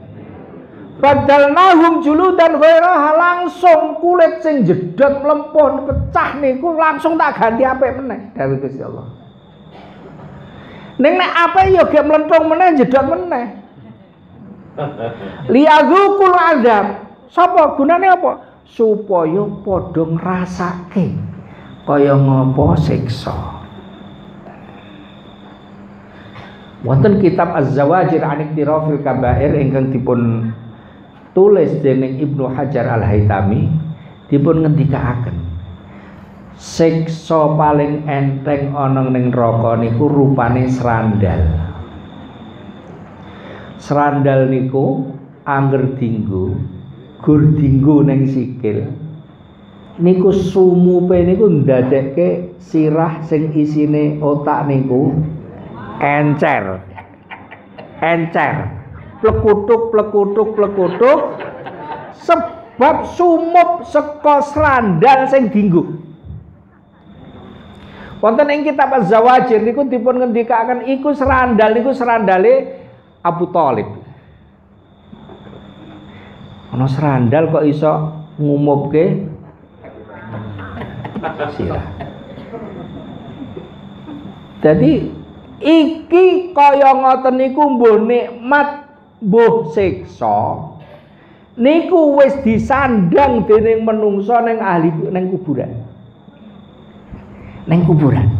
Badalnahum juludan ghairaha, langsung kulit sing jedot mlempuh pecah niku langsung tak ganti apik meneh dawuh Gusti Allah. Ning nek apik ya ge mlenthung meneh jedot meneh. Liyadzukul azab. Sapa gunane apa? Supaya padha ngrasake kaya ngapa siksa. Wonten kitab Az-Zawajir an Iktirafil Kabair ingkang dipun tulis dening Ibnu Hajar Al-Haytami dipun ngendikaaken siksa paling enteng ana ning neraka niku rupane srandal. Srandal niku angger dinggo gur dinggo ning sikil niku sumupe niku ndadekke sirah sing isine otak niku encer plekutuk sebab sumup saka srandal sing dinggo. Wonten ing kitab Az-Zawajir niku dipun ngendikaken iku srandal niku srandale Abu Thalib. Ana srandal kok iso ngumupke sirah. Jadi iki kaya ngoten niku mbuh nikmat mbuh siksa niku wis disandang dening menungso ning ahli ning kuburan. Ning kuburan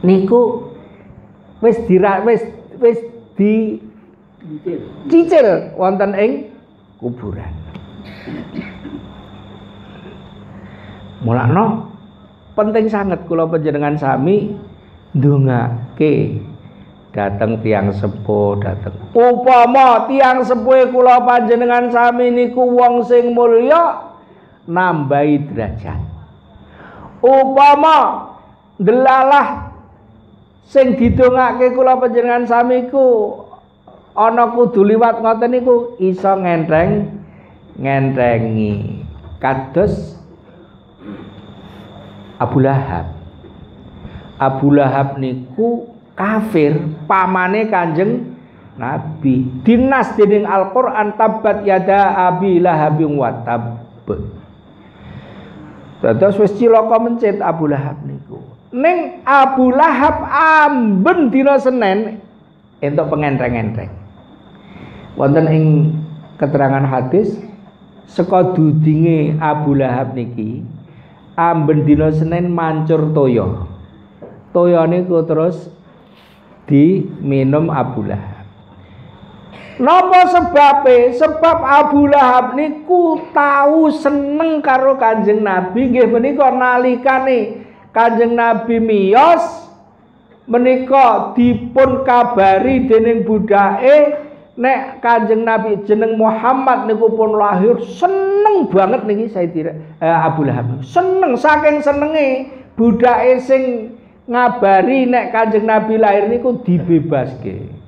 niku wis di cicil wonten ing kuburan. Mulane penting sangat kula panjenengan sami ndongake dateng tiang sepuh dateng. Upama tiang sepuh kula panjenengan sami niku wong sing mulya nambahi derajat. Upama delalah sing didongake kula panjenengan sami ku ana kudu liwat ngoten niku iso ngentengi kados Abu Lahab. Abu Lahab niku kafir, pamane Kanjeng Nabi. Dinas dening Al-Qur'an tabat yada abi lahabin wa tab. Dados wis cilaka mencit Abu Lahab niku. Ning Abu Lahab amben dina Senin entuk pengentreng-entreng. Wonten ing keterangan hadis saka dudinge Abu Lahab niki amben dina Senin mancur toya. Toya niku terus diminum Abu Lahab. Napa sebabe? Sebab Abu Lahab niku tahu seneng karo Kanjeng Nabi nggih menika nalikane Kanjeng Nabi miyos menika dipun kabari dening budake nek Kanjeng Nabi jeneng Muhammad niku pun lahir, seneng banget niki Abu Lahab. Seneng saking senenge budake sing ngabari nek Kanjeng Nabi lahir niku dibebaske.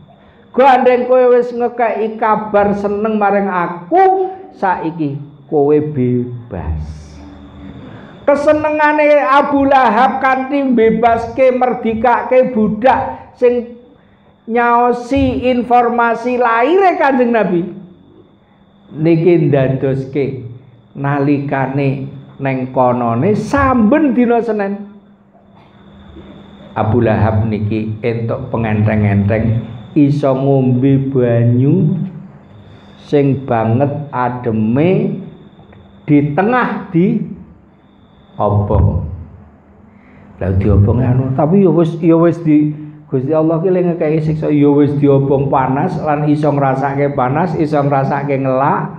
Gandeng kowe wis ngekeki kabar seneng maring aku, saiki kowe bebas. Kesenengane Abu Lahab kanthi bebaske merdikake budak sing nyaosi informasi lahire Kanjeng Nabi niki ndadoske nalikane neng konone samben dina Senin Abu Lahab niki entuk pengentreng-entreng iso ngombe banyu sing banget ademe di tengah di obong. Lah diobong anu tapi ya wis di Gusti Allah ki lek ngekeki siksa ya wis diobong panas lan iso ngrasake panas, iso ngrasake ngelak.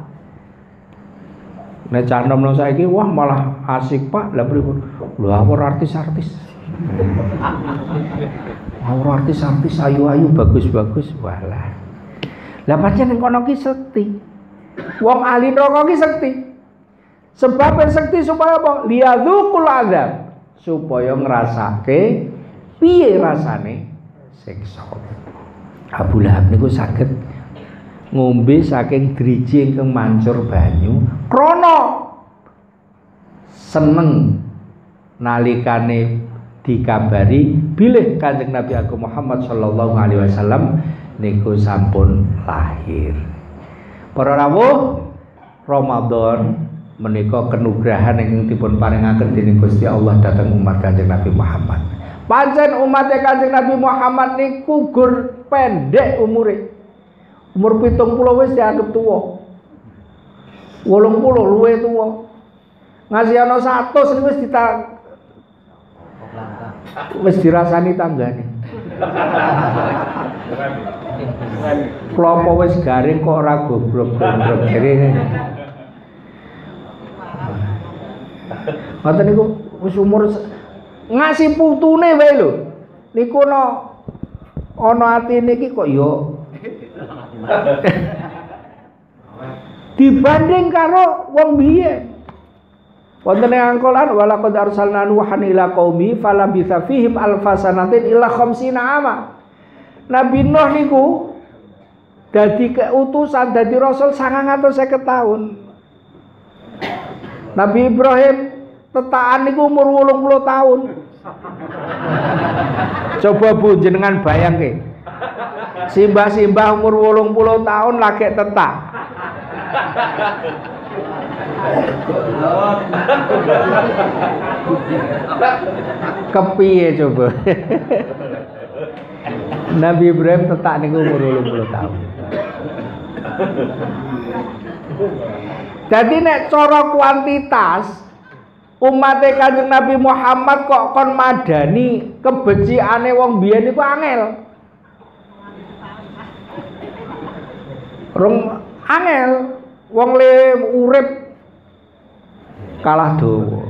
Nek cah nom saiki wah malah asik Pak. Lah pripun? Lho awur artis-artis. Awur artis-artis ayu-ayu bagus-bagus walah. Lah pancen ning kono ki sekti. Wong ahli neraka ki sekti. Sebab sekti supaya apa? Liyadzukul azab. Supaya ngrasake piye rasane siksa. Abu Lahab niku saged ngombe saking driji ingkang mancur banyu krana seneng nalikane dikabari bilih Kanjeng Nabi Agung Muhammad sallallahu alaihi wasallam niku sampun lahir. Para rawuh, Ramadan menika kenugrahan ingkang dipun paringaken dening Gusti Allah dhateng umat Kanjeng Nabi Muhammad. Pancen umat Kanjeng Nabi Muhammad niku gur pendek umure. Umur 70 wis dianggep tuwa. 80 luwih tuwa. Ngasih ana 100 niku wis dirasani tanggane. Klopo wis garing kok ora goblok-goblok jere. Ngoten niku wis umur ngasih putune wae lho. Niku ana atine iki kok ya dibanding karo wong biyen. Wonten ing Al-Qur'an walaqad arsalna nuhan ila qaumi falabitha fihim alfasanatin illa khamsina ama. Nabi Nuh niku dadi keutusan dadi rasul 950 tahun. Nabi Ibrahim tetakan niku umur 80 tahun. Coba Bu jenengan bayangke. Simbah-simbah umur 80 tahun lagi tetak. Kepiye coba. Nabi Ibrahim tetak niku umur 80 tahun. Jadi nek cara kuantitas umat Kanjeng Nabi Muhammad kok kon madani kebeciane wong biyen niku angel. Rong angel wong le urip kalah dawa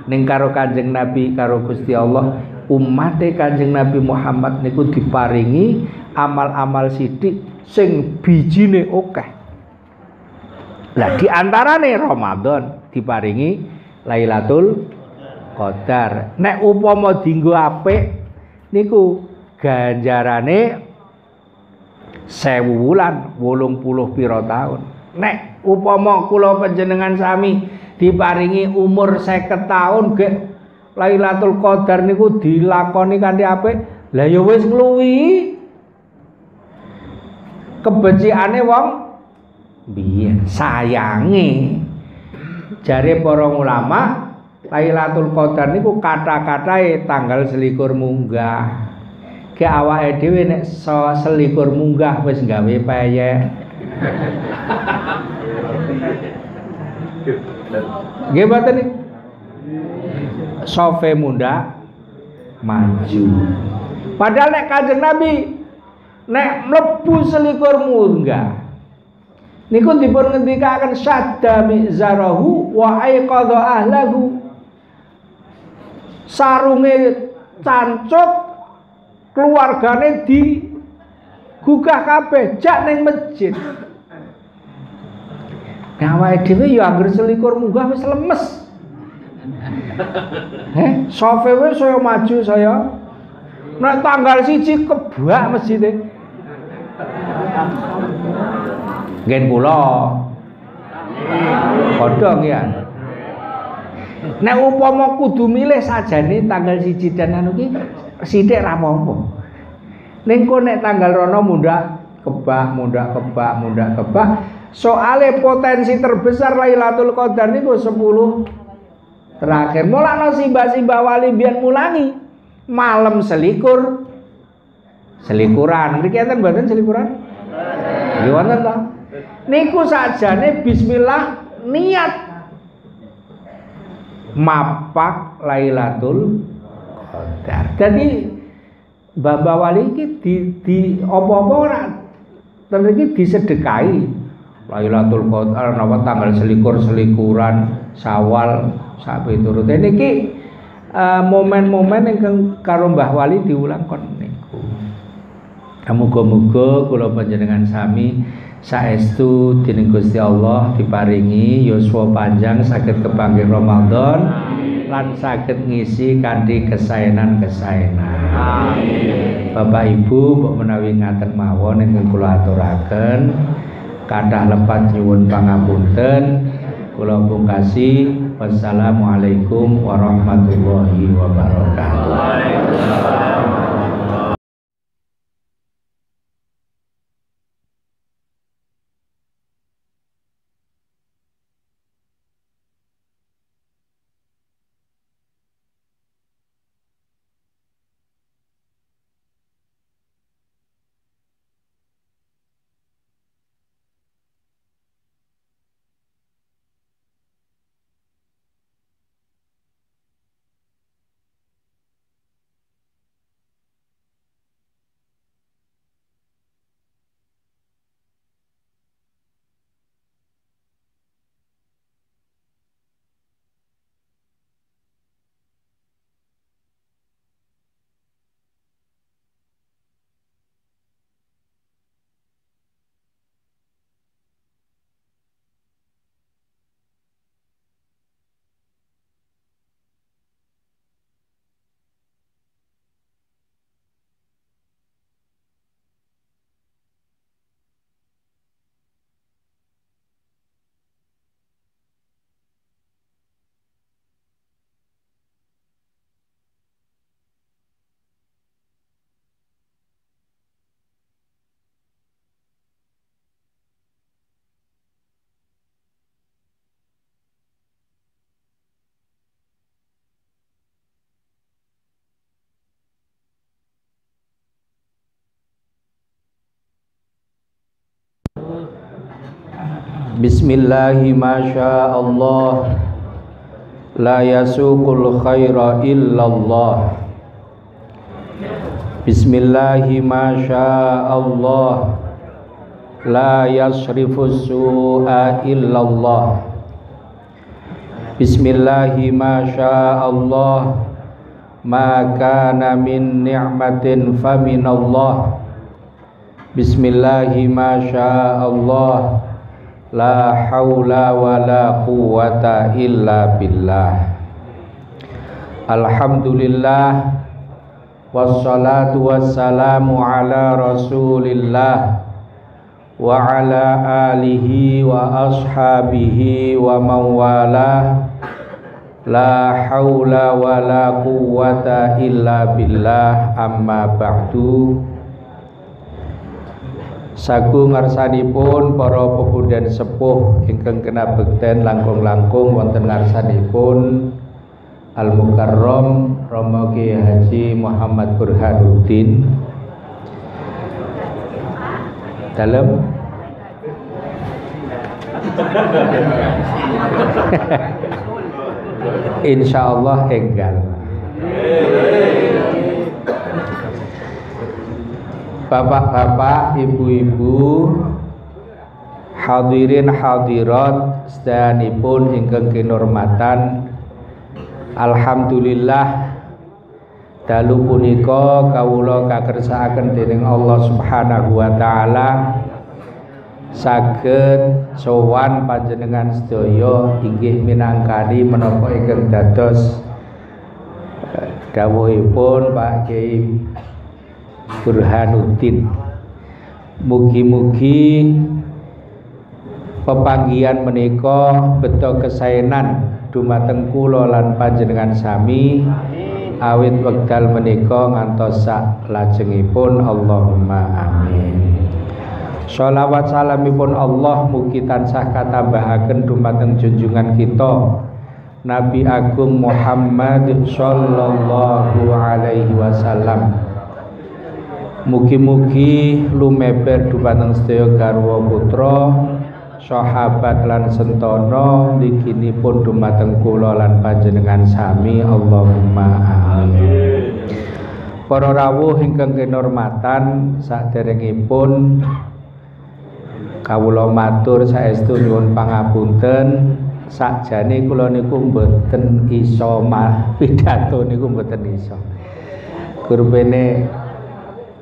ning karo Kanjeng Nabi karo Gusti Allah umat Kanjeng Nabi Muhammad niku diparingi amal-amal sithik sing bijine akeh. Lah di antarane Ramadan diparingi Lailatul Qadar. Nek upama dienggo apik niku ganjarane 1000 wulan 80 pira taun. Nek upama kula panjenengan sami diparingi umur 50 taun nggih Lailatul Qadar niku dilakoni kanthi apik, lah ya wis ngluwihi. Kebeciane wong biyen, sayange. Jare para ulama, Lailatul Qadar niku kata-katae tanggal selikur munggah. Ke awake dhewe nek selikur munggah wis gawe peyek. Nggih mboten iki. Sofe munda maju. Padahal nek Kanjeng Nabi nek mlebu selikur munggah niku dipun ngendikaken syadda mizarahu wa aiqadha ahlahu. Sarunge cancut, keluargane digugah kabeh jak ning masjid. Nah awake dhewe ya anggere selikur munggah wis lemes. Sofe wis saya maju saya. Nek tanggal 1 kebak masjide. Ngen kula. Padha nggih. Nek upama kudu milih sajane tanggal 1 dan anu ki sithik ra apa-apa. Ning kok nek tanggal rono mundak kebak. Soale potensi terbesar Lailatul Qadar niku 10 terakhir. Mulane simbah-simbah wali biyen mulangi malam selikuran. Mriki enten mboten selikuran? Nggih wonten to. Niku sajane bismillah niat mapak Lailatul Qadar. Jadi Mbah Wali iki di apa-apa ora ten iki disedekahi. Lailatul Qadar napa tanggal selikuran Syawal sampai turute niki momen-momen ingkang karo Mbah Wali diulang kon niku. Muga-muga kula panjenengan sami saestu dening Gusti Allah diparingi yuswa panjang saged kepanggih Ramadan lan saged ngisi kanthi kesaenan-kesaenan. Amin. Bapak Ibu mbok menawi ngaten mawon ingkang kula aturaken kathah lepat nyuwun pangapunten. Kula pungkasi wassalamualaikum warahmatullahi wabarakatuh. Bismillahi masya Allah, la yasuqul khaira illallah. Bismillahi masya Allah, la yasrifus su'a illallah. Bismillahi masya Allah, ma kana min ni'matin faminallah. Bismillahi masya Allah, la haula wa la quwwata illa billah. Alhamdulillah wassalatu wassalamu ala rasulillah wa ala alihi wa ashabihi wa mawalah. La haula wa la quwwata illa billah, amma ba'du. Sagu ngarsanipun para pemuda sepuh ingkang kena bekten langkung-langkung wonten ngarsanipun Al-Mukarram Rama Kyai Haji Muhammad Burhanuddin dalam insyaallah enggal. Bapak-bapak, ibu-ibu, hadirin hadirat sedayanipun ingkang kinurmatan, alhamdulillah dalu punika kawula kakersakaken dening Allah Subhanahu wa taala saged sowan panjenengan sedaya inggih minangkani menapa ingkang dados dawuhipun Pak Kyai Burhanuddin. Mugi-mugi pepanggihan menika beto kesaenan dumateng kula lan panjenengan sami awit wekdal menika ngantos sak lajengipun. Allahumma amin. Sholawat salamipun Allah mugi tansah katambahaken dumateng junjungan kita Nabi Agung Muhammad sallallahu alaihi wasallam. Mugi-mugi lumeber dumateng sedaya garwa putra sahabat lan sentana mliginipun dumateng kula lan panjenengan sami. Allahumma amin. Para rawuh ingkang kinurmatan, saderengipun kawula matur saestu nyuwun pangapunten sakjane kula niku mboten iso pidato niku mboten iso. Kurpene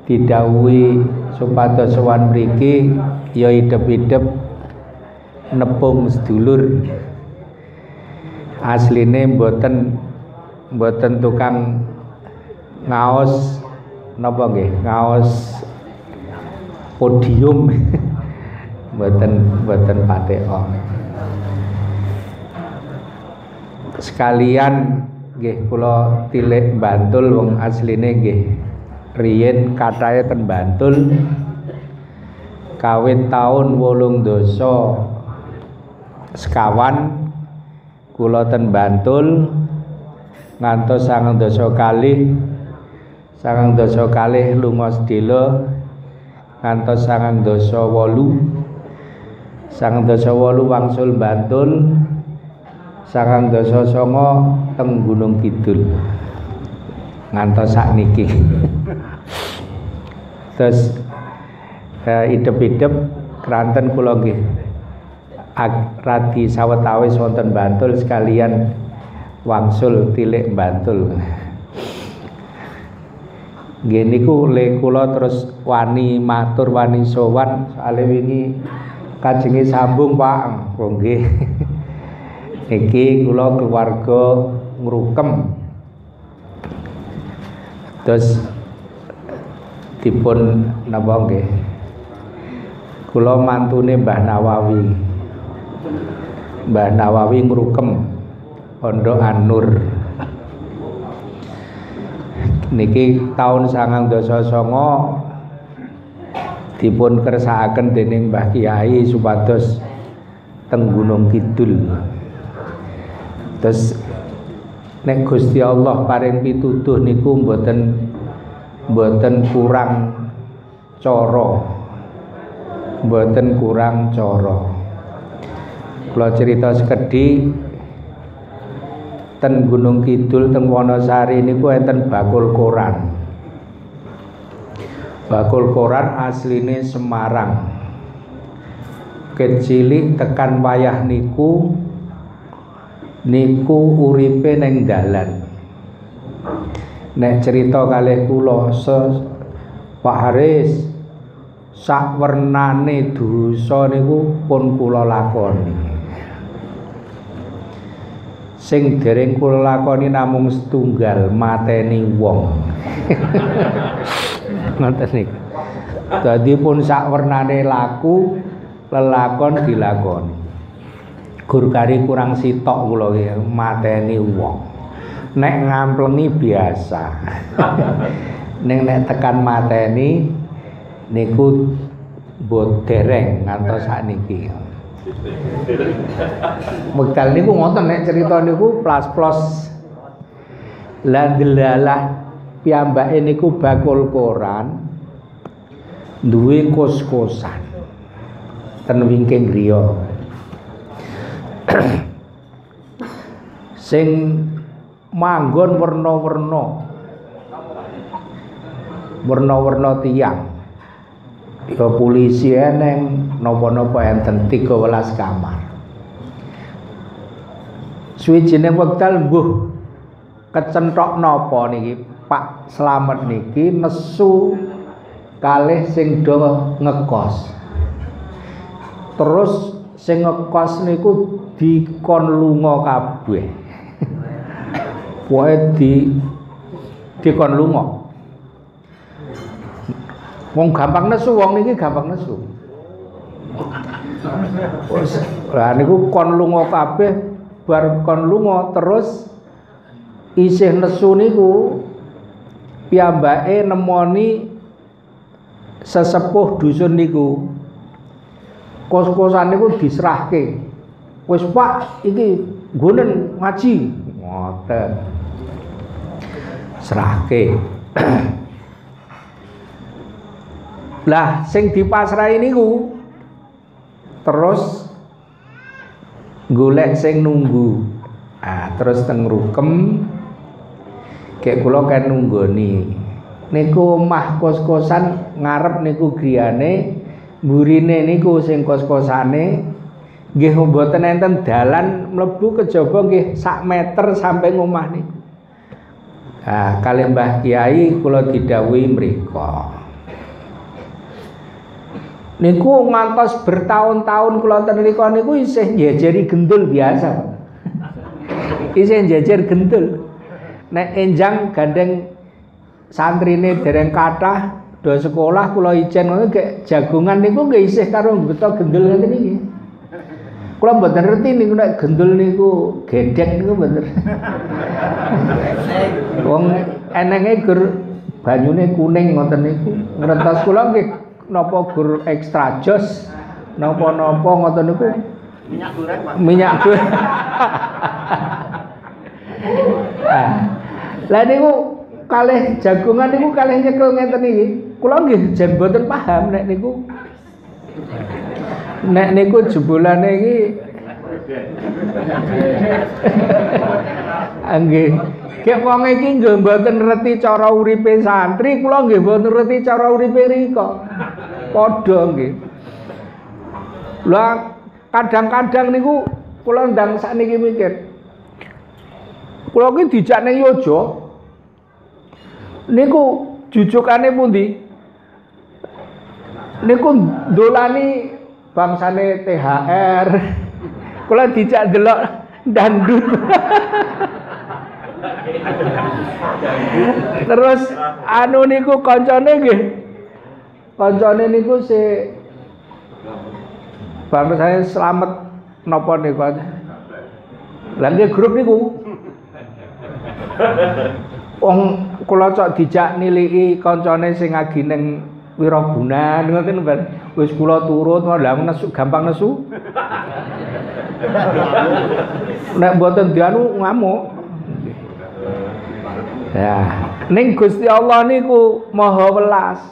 didhawuhi supados sowan mriki ya idep-idep nepung sedulur. Asline mboten tukang ngaos napa nggih, ngaos podium. mboten patheka. Sekalian nggih kula tilik Bantul wong asline nggih riyen kathahe ten Bantul kawit taun 8 sekawan kula ten Bantul ngantos 9 kalih lunga sedhela ngantos 9 wangsul Bantul 9 teng Gunung Kidul ngantos sakniki. Terus idep-idep keranten kula nggih radi sawetawis wonten Bantul sekalian wangsul tilik Bantul. Nggih niku le kula terus wani matur wani sowan soalé wingi kajenge sambung Pak. Oh nggih. Iki kula keluarga ngrukem. Terus dipun napa nggih? Kula mantune Mbah Nawawi. Mbah Nawawi ngrukem Pondok An-Nur. Niki taun 1909 dipun kersakaken dening Mbah Kyai supados teng Gunung Kidul. Terus nek Gusti Allah paring pituduh niku mboten kurang cara. Mboten kurang cara. Kula cerita sekedhik ten Gunung Kidul teng Wonosari niku enten bakul koran. Bakul koran asline Semarang. Kecilik tekan wayah niku uripe ning dalan. Nek cerita kalih kula Pak Haris sak wernane dosa niku pun kula lakoni. Sing dereng kula lakoni namung setunggal mateni wong. Ngoten niku. Dadi pun sak wernane laku lelakon dilakoni. Gur kari kurang sitok kula iki mateni wong. Nek ngamplengi biasa. Ning nek tekan mateni niku mbok dereng ngantos sakniki. Wekdal niku ngoten nek cerita niku plas-plos. Lah delalah piyambake niku bakul koran duwe kos-kosan ten wingking griya. Sing manggon werna-werna tiyang. Ya polisi eneng napa-napa enten 13 kamar. Suwijine wekdal mbuh kecenthok napa niki Pak Slamet niki nesu kalih sing do ngekos. Terus sing ngekos niku dikon lunga kabeh. Pokoke dikon lunga. Wong gampang nesu, wong niki gampang nesu. Lah niku kon lunga kabeh, bar kon lunga terus isih nesu niku piyambake nemoni sesepuh dusun niku. Kos-kosan niku diserahke. Wis Pak, iki nggonen ngaji. Ngoten. Serahke. Lah sing dipasrahi niku terus golek sing nunggu. Ah, terus teng Rukem kayak kula kan nunggoni. Niku omah kos-kosan ngarep niku griyane, mburine niku sing kos-kosane nggih mboten enten dalan mlebu kejaba nggih sak meter sampai ngomah niku. Ah, kalih Mbah Kiai kula didhawuhi mriko. Niku ngantos bertahun-tahun kula ten mriku niku isih njejeri gendul biasa. Isih njejer gendul. Nek enjang gandeng santrine dereng kathah do sekolah kula ijen ngono gek jagongan niku nggih isih karo beto gendul ngeten iki. Kula mboten ngerti niku nek gendul niku gedhek niku mboten. Wong enenge gur banyune kuning ngoten niku. Ngrentos kula nggih napa gur ekstra jos napa-napa ngoten niku minyak goreng Pak. Minyak goreng. Lah niku kalih jagongan niku kalih nyekel ngeten iki. Kula nggih jen mboten paham nek niku jebolane iki nggih. Kek wong iki nggih mboten ngerti cara uripe santri, kula nggih mboten ngerti cara uripe rika. Padha nggih. Lah kadang-kadang niku kula ndang sakniki mikir. Kula ki dijak ning Yojo. Niku jujukane pundi? Niku ndolani bangsane THR. Kula dijak delok dandut. Terus anu niku kancane nggih. Kancane niku si bangsane Slamet napa niku. Lah nggih grup niku. Wong kula cok dijak niliki kancane sing agi ning Wiraguna ngoten ben wis kula turut lha nesu gampang nesu. Nek mboten dianu ngamuk. Ya, ning Gusti Allah niku Maha Welas.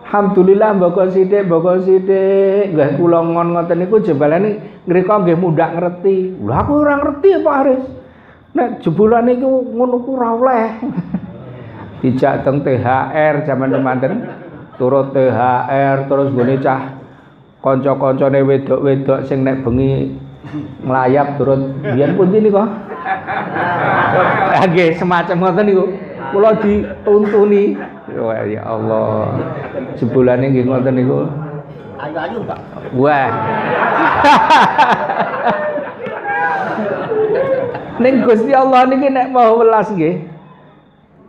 Alhamdulillah mboko sithik nggih kula ngoten niku jebalane ngrika nggih mundak ngerti. Lha aku ora ngerti Pak Haris. Nek jebolane iku ngono ku ora oleh. Dijak teng THR jaman temanten turut THR terus nggone cah kanca-kancane wedok-wedok sing nek bengi nglayap turut biyen pundi nika. Nggih semacam ngoten niku. Kula dituntuni. Ya Allah. Jebolane nggih ngoten niku. Ayu-ayu, Pak. Wah. Ning Gusti Allah niki nek Maha Welas nggih.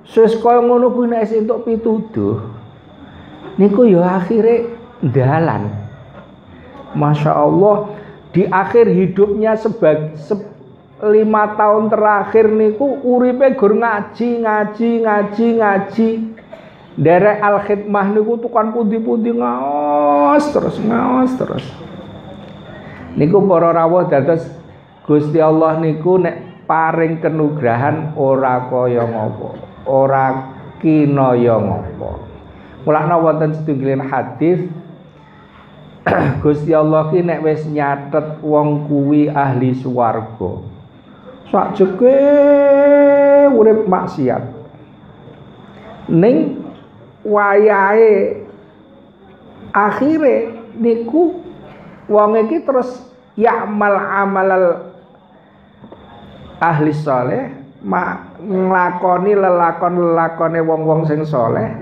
Sis kaya ngono kuwi nek entuk pituduh. Niku ya akhire ndalan. Masya Allah di akhir hidupnya 5 tahun terakhir niku uripe gur ngaji. Derek al-khidmah niku tukang pundi-pundi ngaos terus. Niku para rawuh dados Gusti Allah niku nek paring kenugrahan ora kaya ngapa, ora kinaya ngapa. Mulane wonten setunggiling hadis Gusti Allah ki nek wis nyatet wong kuwi ahli swarga. Sakjeke urip maksiat. Ning wayahe akhire niku wong iki terus ya'mal amalal ahli saleh, nglakoni lelakon-lelakone wong-wong sing saleh,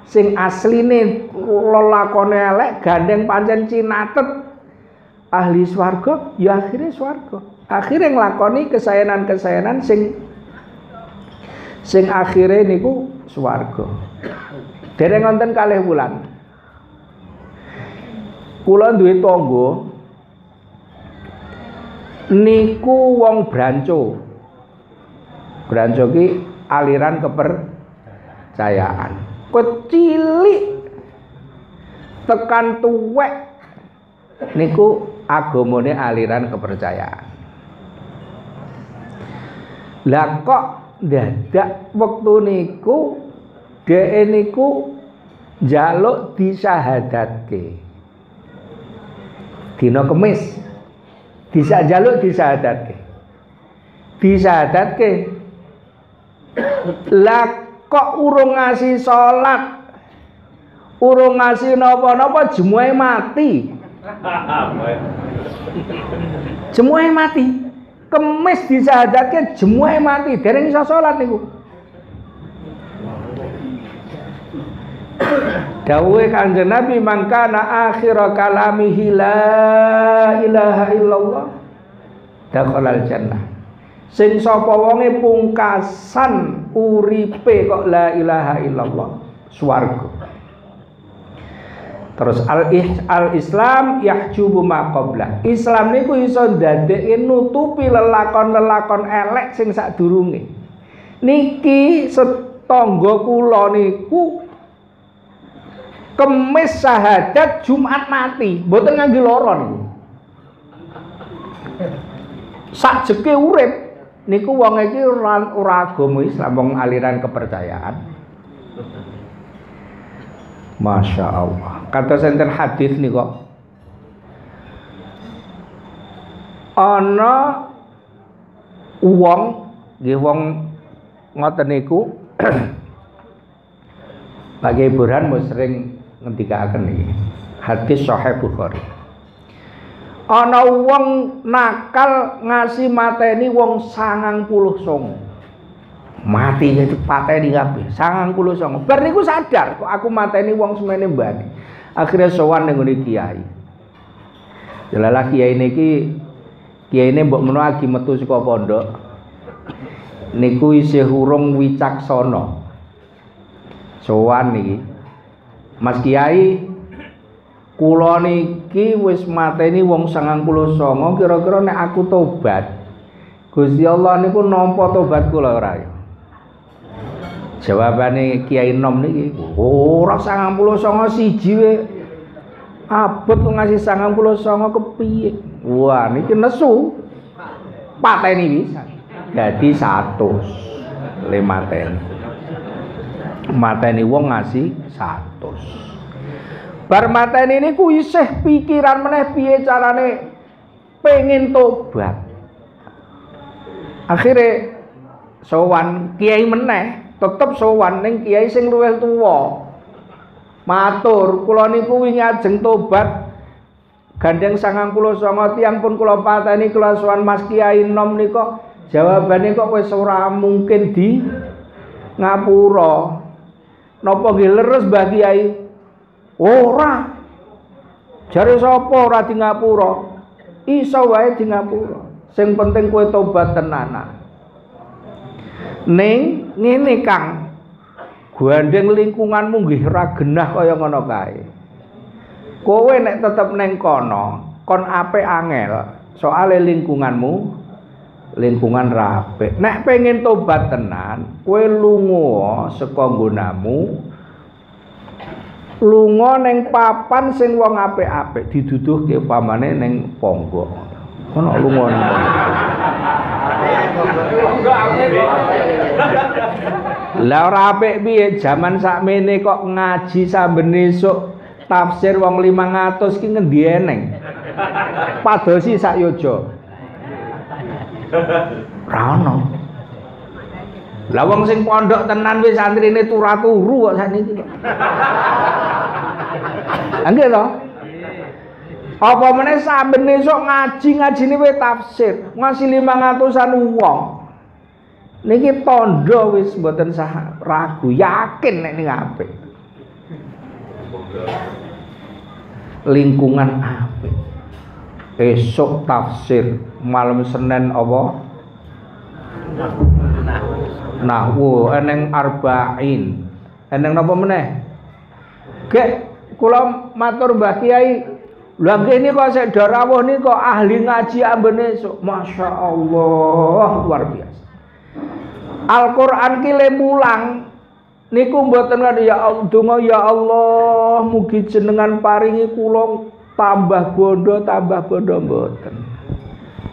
sing asline lelakone elek gandeng pancen cinatet ahli swarga, ya akhire swarga. Akhire nglakoni kesaenan-kesaenan sing akhire niku swarga. Dereng wonten kalih wulan kula duwe tangga niku wong Branco. Branco ki aliran kepercayaan. Kecilik tekan tuwek niku agamane aliran kepercayaan. Lah kok dadak wektu niku dhek niku njaluk disyahadatke. Dina Kemis njaluk disyahadatke. Lah kok urung ngasih salat, urung ngasih napa-napa jemuhe mati. Jemuhe mati. Kemis disyahadatke jemuhe mati, dereng iso salat niku. Dawuhe Kanjeng Nabi mangkana akhira kalamihi la ilaha illallah dakhalal jannah. Sing sapa wonge pungkasan uripe kok la ilaha illallah swarga. Terus al-Islam yahjubu ma qabla. Islam niku iso ndadekake nutupi lelakon-lelakon elek sing sadurunge. Niki setangga kula niku Kemis syahadat, Jumat mati, mboten ngangge lara niku. Sakjeke urip niku wong iki ora agama Islam, wong aliran kepercayaan. Masya Allah. Kata senten hadis nih kok. Ana wong, nggih wong ngoten niku Bagai Burhan mau sering ngendikaken iki. Hadis Sahih Bukhari. Ana wong nakal ngasih mateni wong 99. Mati itu pateni kabeh 99. Bar niku sadar kok aku mateni wong semene mbane. Akhire sowan ning ngene kiai. Jelalah kiai niki kiyaine mbok menawa agi metu saka pondok. Niku isih urung wicaksana. Sowan niki. Mas Kiai, kula niki wis mateni wong 99, kira-kira nek aku tobat, Gusti Allah niku nampa tobat kula ora ya? Jawabane Kiai Nom niki, ora 99 siji we. Abot ngasih 99 kepiye? Wah, niki nesu. Pateni pisan. Dadi 100 le mateni wong ngasih 100. Bar mateni niku isih pikiran meneh piye carane pengen tobat. Akhire sowan kiai meneh, tetep sowan ning kiai sing luwih tuwa. Matur, kula niku wingi ajeng tobat gandeng 99 tiyang pun kula pateni kula sowan Mas Kiai Nom nika. Jawabane kok wis ora mungkin di ngapura. Napa nggih leres Mbah Kiai? Ora. Jare sapa ora di ngapura? Iso wae di ngapura. Sing penting kowe tobat tenanan. Ning ngene Kang. Gandeng lingkunganmu nggih ora genah kaya ngono kae. Kowe nek tetep ning kono, kon apik angel. Soale lingkunganmu lingkungan rapi. Nek pengen tobat tenan, kowe lunga saka nggonamu, lunga ning papan sing wong apik-apik diduduhke pamane ning pangga. Ono lunga ning Lah ora apik piye jaman sakmene kok ngaji saben esuk tafsir wong 500 ki ngendi eneng. Padosi sak yoja. Ra ono. Lah wong sing pondok tenan wis santrine turu-turu kok sakniki kok. Nggih to? Apa meneh saben esuk ngajine wae tafsir, ngasih 500-an wong. Niki tondo wis mboten sah ragu, yakin nek ning apik. Lingkungan apik. Esuk tafsir, malam Senin apa? Nahwu, eneng arba'in. Eneng napa meneh? Gek kula matur Mbah Kiai, lha kene kok sik do rawuh nika ahli ngaji amben esuk. Masyaallah, luar biasa. Al-Qur'an ki le mulang niku mboten ya donga ya Allah mugi jenengan paringi kula tambah bondo mboten.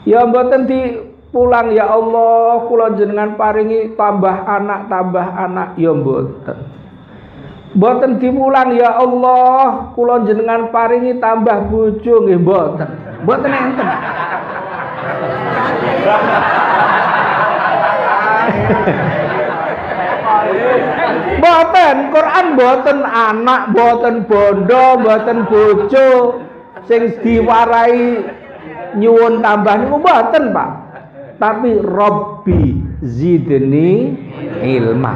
Ya mboten dipulang ya Allah kula jenengan paringi tambah anak ya mboten. Mboten dipulang ya Allah kula jenengan paringi tambah bojo nggih mboten. Mboten enten. Mboten Quran mboten anak, mboten bondo, mboten bojo sing diwarai nyuwun tambah niku mboten, Pak. Tapi Rabbi zidni ilma.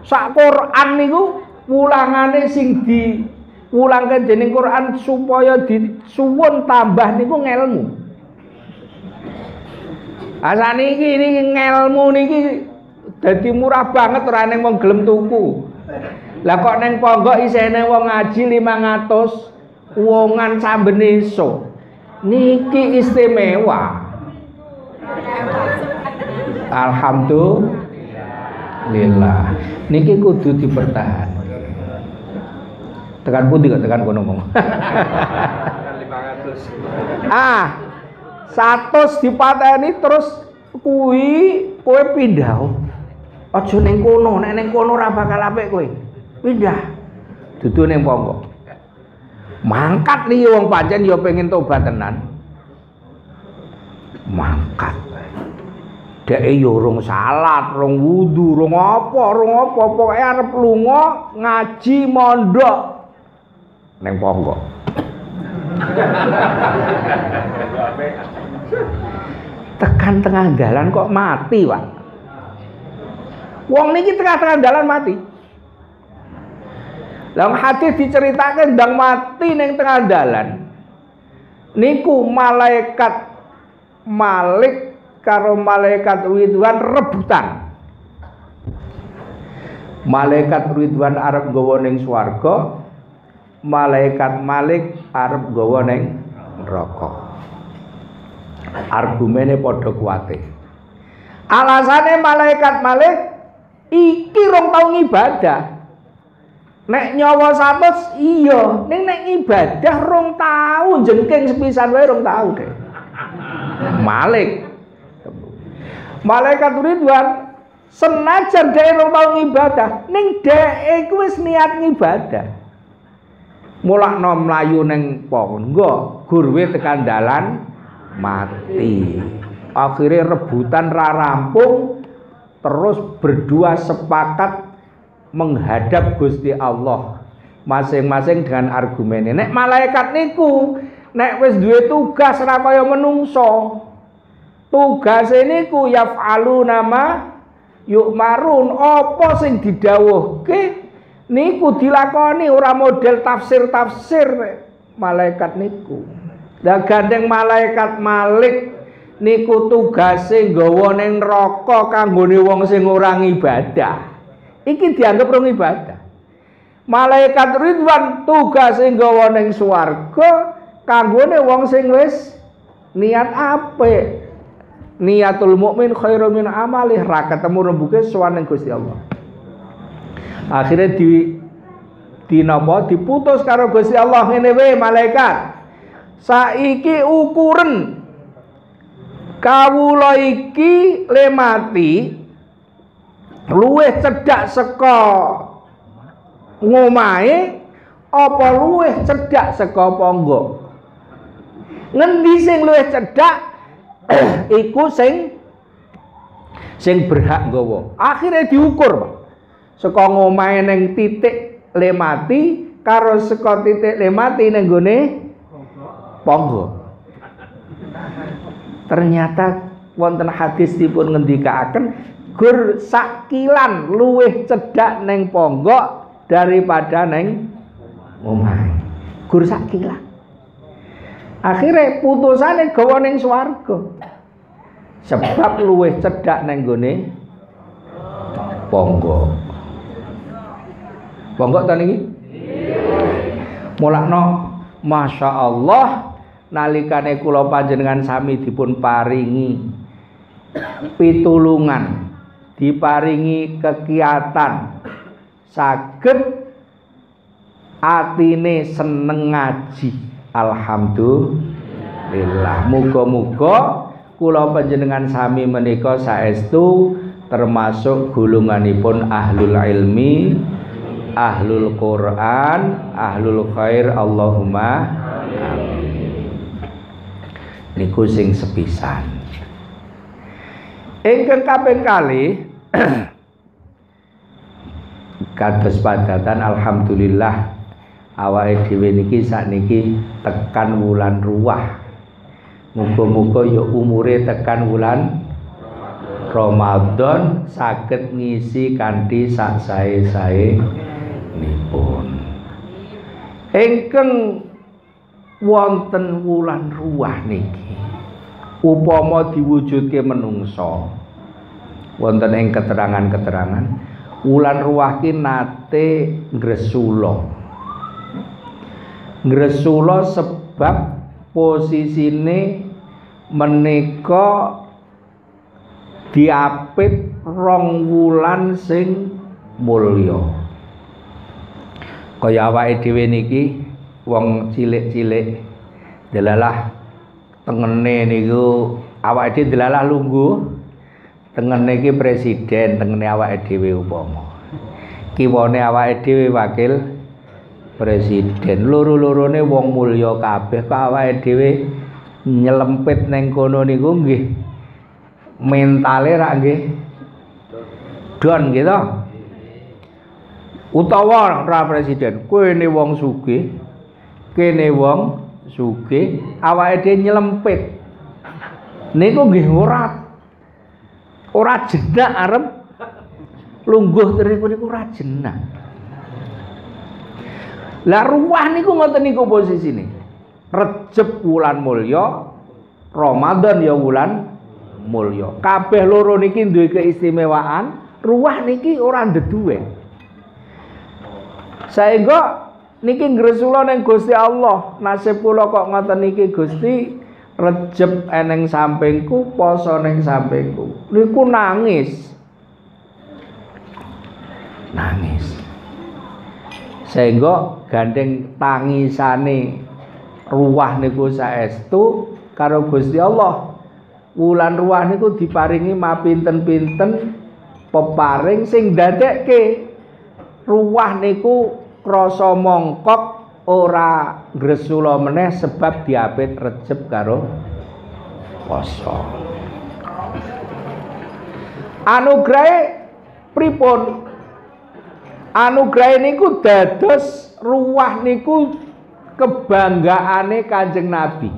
Sak Quran niku wulangane sing diwulangke dening Quran supaya disuwun tambah niku ngelmu. Asaniki niki ngelmu niki dadi murah banget ora ning wong gelem tuku. Lah kok ning pondok isine wong ngaji 500 wongan saben esuk. Niki istimewa. Alhamdulillah. Niki kudu dipertahan. Tekan pundi kok tekan kono ngomong. 500. 100 dipateni terus kuwi kowe pindah. Aja ning kono, nek ning kono ora bakal apik kowe. Pindah. Dudu ning pondok. Mangkat liya wong pancen ya pengen tobat tenan. Mangkat. Deke ya urung salat, urung wudu, urung apa, pokoke arep lunga ngaji mondok ning pondok. Tekan tengah dalan kok mati, Pak. Wong niki tengah-tengah dalan mati. Dalam hadis diceritakan ndang mati ning tengah dalan. Niku malaikat Malik karo malaikat Ridwan rebutan. Malaikat Ridwan arep nggawa ning swarga, malaikat Malik arep nggawa ning neraka. Argumene padha kuwate. Alasane malaikat Malik iki rong tau ngibadah. Nek nyawa 100 iya, ning nek ibadah rong tau jengking sepisan wae rong tau deh. Malik. Malaikat Ridwan senajan dhek rong tau ngibadah, ning dhek iku wis niat ngibadah. Mulakno mlayu ning pondok, gurwe tekan dalan mati. Akhirnya rebutan ra rampung, terus berdua sepakat menghadap Gusti Allah masing-masing dengan argumennya. Nek malaikat niku nek wis duwe tugas ra kaya menungso. Tugase niku yaf'aluna ma yu'marun, apa sing didhawuhke niku dilakoni, ora model tafsir-tafsir malaikat niku. Lah gandeng malaikat Malik niku tugase nggawa ning neraka kanggone wong sing ora ngibadah. Iki dianggap rong ibadah. Malaikat Ridwan tugase nggawa ning swarga kanggone wong sing wis niat apik. Niatul mukmin khairun min amalih, ra ketemu rembuke sowan ning Gusti Allah. Akhirnya dinapa diputus karo Gusti Allah ngene wae malaikat. Saiki ukuran kawula iki le mati luwih cedhak saka ngomahe apa luwih cedhak saka pangga. Ngendi sing luwih cedhak iku sing berhak nggawa. Akhire diukur, Pak. Saka ngomahe ning titik le mati karo saka titik le mati ning gone pangga. Ternyata wonten hadis dipun ngendikaaken gur sakilan luwih cedhak ning pangga daripada ning omahe. Gur sakilan. Akhire putusane gawa ning swarga. Sebab luwih cedhak ning gone pangga. Pangga ta niki? Mulakno Masya Allah nalikane kula panjenengan sami dipun paringi pitulungan, diparingi kekiyatan, saged atine seneng ngaji. Alhamdulillah. Muga-muga kula panjenengan sami menika saestu termasuk golonganipun ahlul ilmi, ahlul Quran, ahlul khair. Allahumma amin. Niku sing sepisan. Ingkang kaping kalih kados padatan alhamdulillah awake dhewe niki sakniki tekan wulan Ruwah. Muga-muga ya umure tekan wulan Ramadan saged ngisi kanthi sak sae-sae nipun. Ingkang wonten wulan Ruwah niki upama diwujudke menungsa wonten ing keterangan-keterangan wulan Ruwah ki nate ngresula sebab posisine menika diapit rong wulan sing mulya. Kaya awake dhewe niki wong cilik-cilik delalah tengene niku awake dhewe delalah lungguh tengene iki presiden, tengene awake dhewe upama kiwane awake dhewe wakil presiden, loro-lorone wong mulya kabeh. Kok awake dhewe nyelempit ning kono niku nggih mentale rak nggih don gitu. Utawa ra presiden, kene wong sugih, kene wong sugih, awake dhewe nyelempit. Niku nggih ora jenak arep lungguh niku ora jenak. Lah Ruwah niku ngoten niku posisine. Recep wulan mulya, Ramadan ya wulan mulya. Kabeh loro niki duwe keistimewaan, Ruwah niki ora ndeduwen. Saengga niki ngresula ning Gusti Allah. Nasib kula kok ngoten niki Gusti, Recep eneng sampingku, poso ning sampingku. Niku nangis. Saengga gandeng tangisane Ruwah niku saestu karo Gusti Allah. Wulan Ruwah niku diparingi mapinten-pinten peparing sing ndadekke Ruwah niku krasa mongkok ora gresula meneh sebab diapit Recep karo poso. Anugrahe pripun? Anugrahe niku dados Ruwah niku kebanggaane Kanjeng Nabi.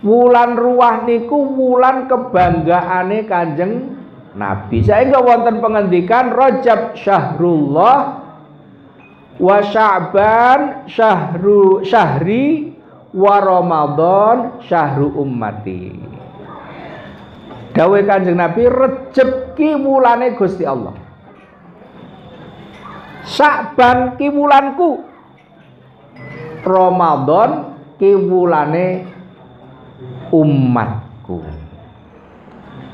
Wulan Ruwah niku wulan kebanggaane Kanjeng Nabi. Saengga wonten pengendikan Rajab syahrullah wa Sya'ban syahri wa Ramadan syahru ummati. Dawuh Kanjeng Nabi, Recep ki wulane Gusti Allah. Sya'ban ki wulanku. Ramadan ki wulane umatku.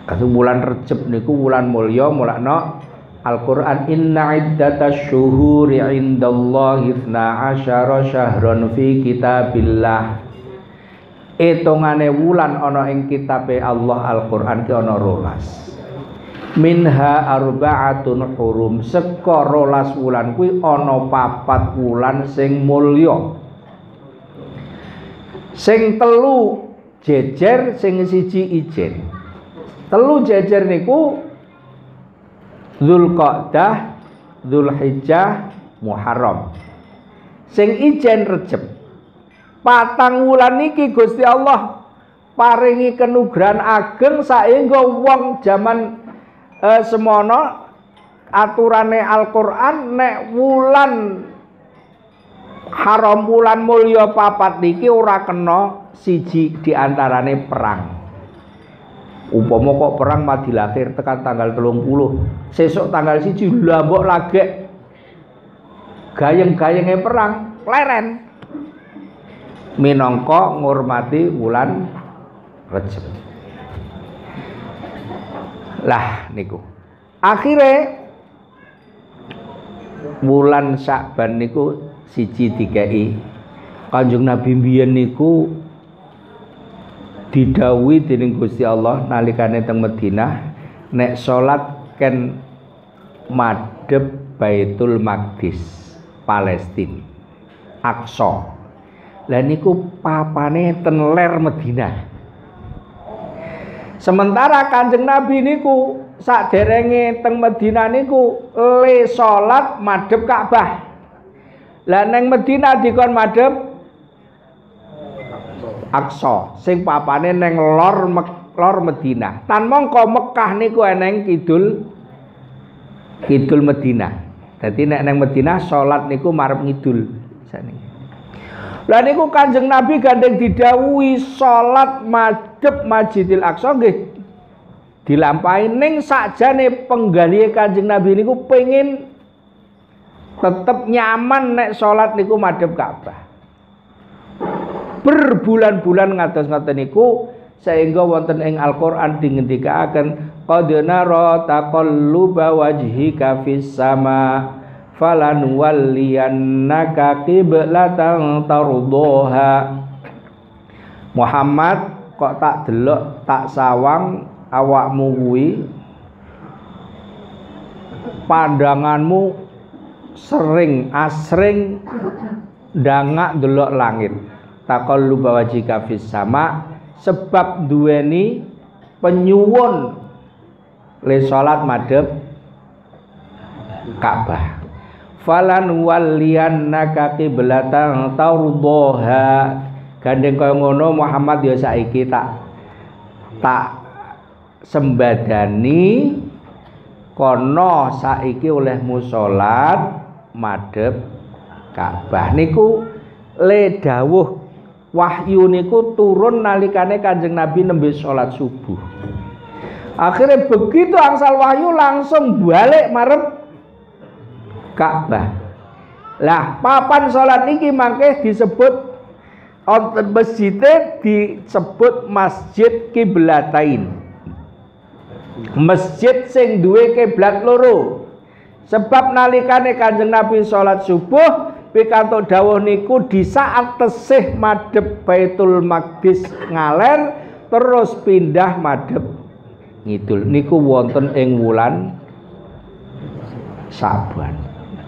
Kados wulan Recep niku wulan mulya, mulakno Al-Qur'an inna iddatash syuhuri 'indallahi 12 syahran fi kitabillah. Etongane wulan ana ing kitabe Allah Al-Qur'an ki ana 12. Minha arba'atun hurum, seka 12 wulan kuwi ana 4 wulan sing mulya. Sing telu jejer, sing siji ijen. Telu jejer niku Dzulqa'dah, Dzulhijjah, Muharram. Sing ijen Rejab. 4 wulan niki Gusti Allah paringi kenugrahan ageng saengga wong jaman semono aturane Al-Qur'an nek wulan haram, wulan mulya 4 niki ora kena siji diantarane perang. Umpama kok perang mati lahir tekan tanggal 30, sesuk tanggal 1 lha mbok lagek gayeng-gayenge perang leren minangka ngurmati wulan Rejab. Lah niku akhire wulan Sya'ban niku siji dikei Kanjeng Nabi mbiyen niku didhawuhi dening Gusti Allah nalikane teng Madinah nek salat ken madhep Baitul Maqdis Palestina Aqsa. Lah niku papane ten ler Madinah. Sementara Kanjeng Nabi niku saderenge teng Madinah niku le salat madhep Ka'bah. Lah neng Madinah dikon madhep Aqsa sing papane neng lor Madinah. Tan mongko Mekah niku eneng kidul Madinah. Dadi nek neng Madinah salat niku marep ngidul saniki. Lah niku Kanjeng Nabi gandeng didhawuhi salat madhep Masjidil Aqsa nggih dilampahi ning sakjane penggalihe Kanjeng Nabi niku pengin tetep nyaman nek salat niku madhep Ka'bah. Berbulan-bulan ngatos ngoten niku sehingga wonten ing Al-Qur'an dingendikaken qad nara taqalluba wajhika fis sama falan walliyannaka qiblatan tardaha. Muhammad kok tak delok tak sawang awakmu kuwi pandanganmu sering asring ndangak delok langit. Taqalluba wajhika fis sama sebab duweni penyuwun le salat madhep Ka'bah. Falan walliyannaka qiblatan tardaha. Gandeng kaya ngono Muhammad ya saiki tak sembadani kono saiki olehmu salat madhep Ka'bah. Niku le dawuh wahyu niku turun nalikane Kanjeng Nabi nembe salat subuh. Akhirnya begitu angsal wahyu langsung balik marep Ka'bah. Lah papan salat niki mangke disebut wonten masjide disebut Masjid Qiblatain. Masjid sing duwe kiblat loro. Sebab nalikane Kanjeng Nabi salat subuh pikantuk dawuh niku di saat tesih madhep Baitul Maqdis ngaler terus pindah madhep ngidul. Niku wonten ing wulan Sya'ban.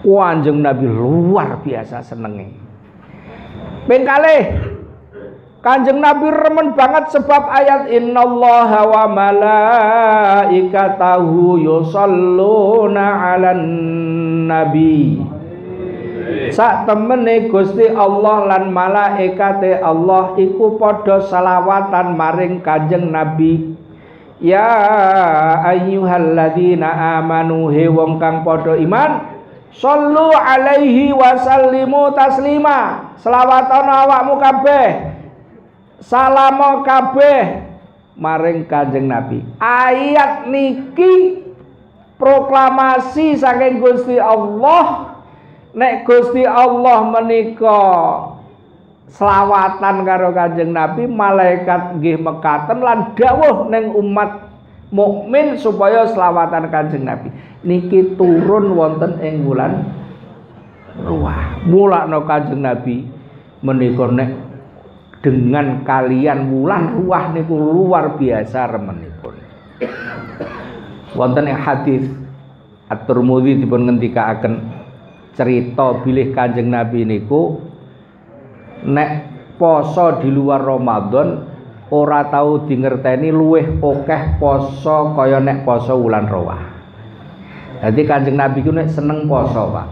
Kanjeng Nabi luar biasa senenge. Ping kalih Kanjeng Nabi remen banget sebab ayat innallaha wa malaikatahu yusholluna 'alan nabi. Sak temene Gusti Allah lan malaikate Allah iku padha selawatan maring Kanjeng Nabi. Ya ayyuhalladzina amanu he wong kang padha iman shollu alaihi wasallimu taslima. Selawatana awakmu kabeh, salamo kabeh maring Kanjeng Nabi. Ayat niki proklamasi saking Gusti Allah. Nek Gusti Allah menika selawatan karo Kanjeng Nabi, malaikat nggih mekaten lan dawuh ning umat mukmin supaya selawatan Kanjeng Nabi. niki turun wonten ing wulan Ruah. Mulakno Kanjeng Nabi menika nek dengan kalian wulan Ruah niku luar biasa remenipun. Wonten ing hadis At-Tirmidzi dipun ngendikaaken cerita bilih Kanjeng Nabi niku nek poso di luar Ramadan ora tahu dingerteni luweh akeh poso kaya nek poso wulan Ruah. Dadi Kanjeng Nabi ku nek seneng poso, Pak.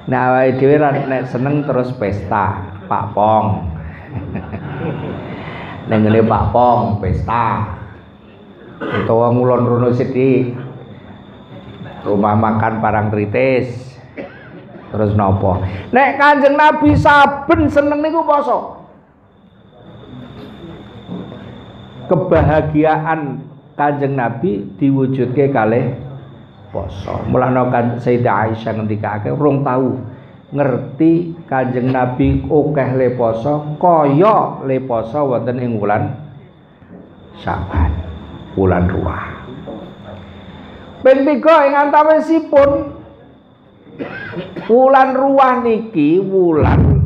Nah awake dhewe nek seneng terus pesta, Pak Pong. Ning ngene Pak Pong pesta. Utawa ngulon rono sithik. Rumah makan Parangtritis. Terus nopo? Nek Kanjeng Nabi saben seneng niku poso. Kebahagiaan Kanjeng Nabi diwujudke kalih poso. Mulane kan Sayyidah Aisyah ngendikake urung tahu ngerti Kanjeng Nabi akeh le poso kaya le poso wonten ing wulan Syaban, wulan Ruah. Ping 3 ing antawisipun wulan Ruah niki wulan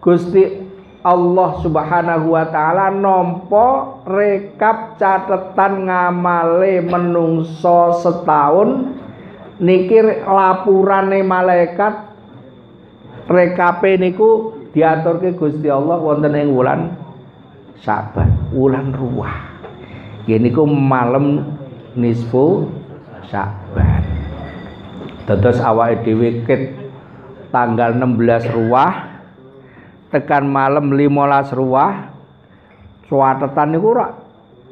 Gusti Allah Subhanahu wa taala nampa rekap catetan ngamale menungso setahun niki lapurane malaikat rekape niku diaturke Gusti Allah wonten ing wulan Syaban, wulan Ruah. Nggih niku malam nisfu Syaban. Dados awake dhewe ket tanggal 16 Ruah tekan malam 15 Ruah catetan niku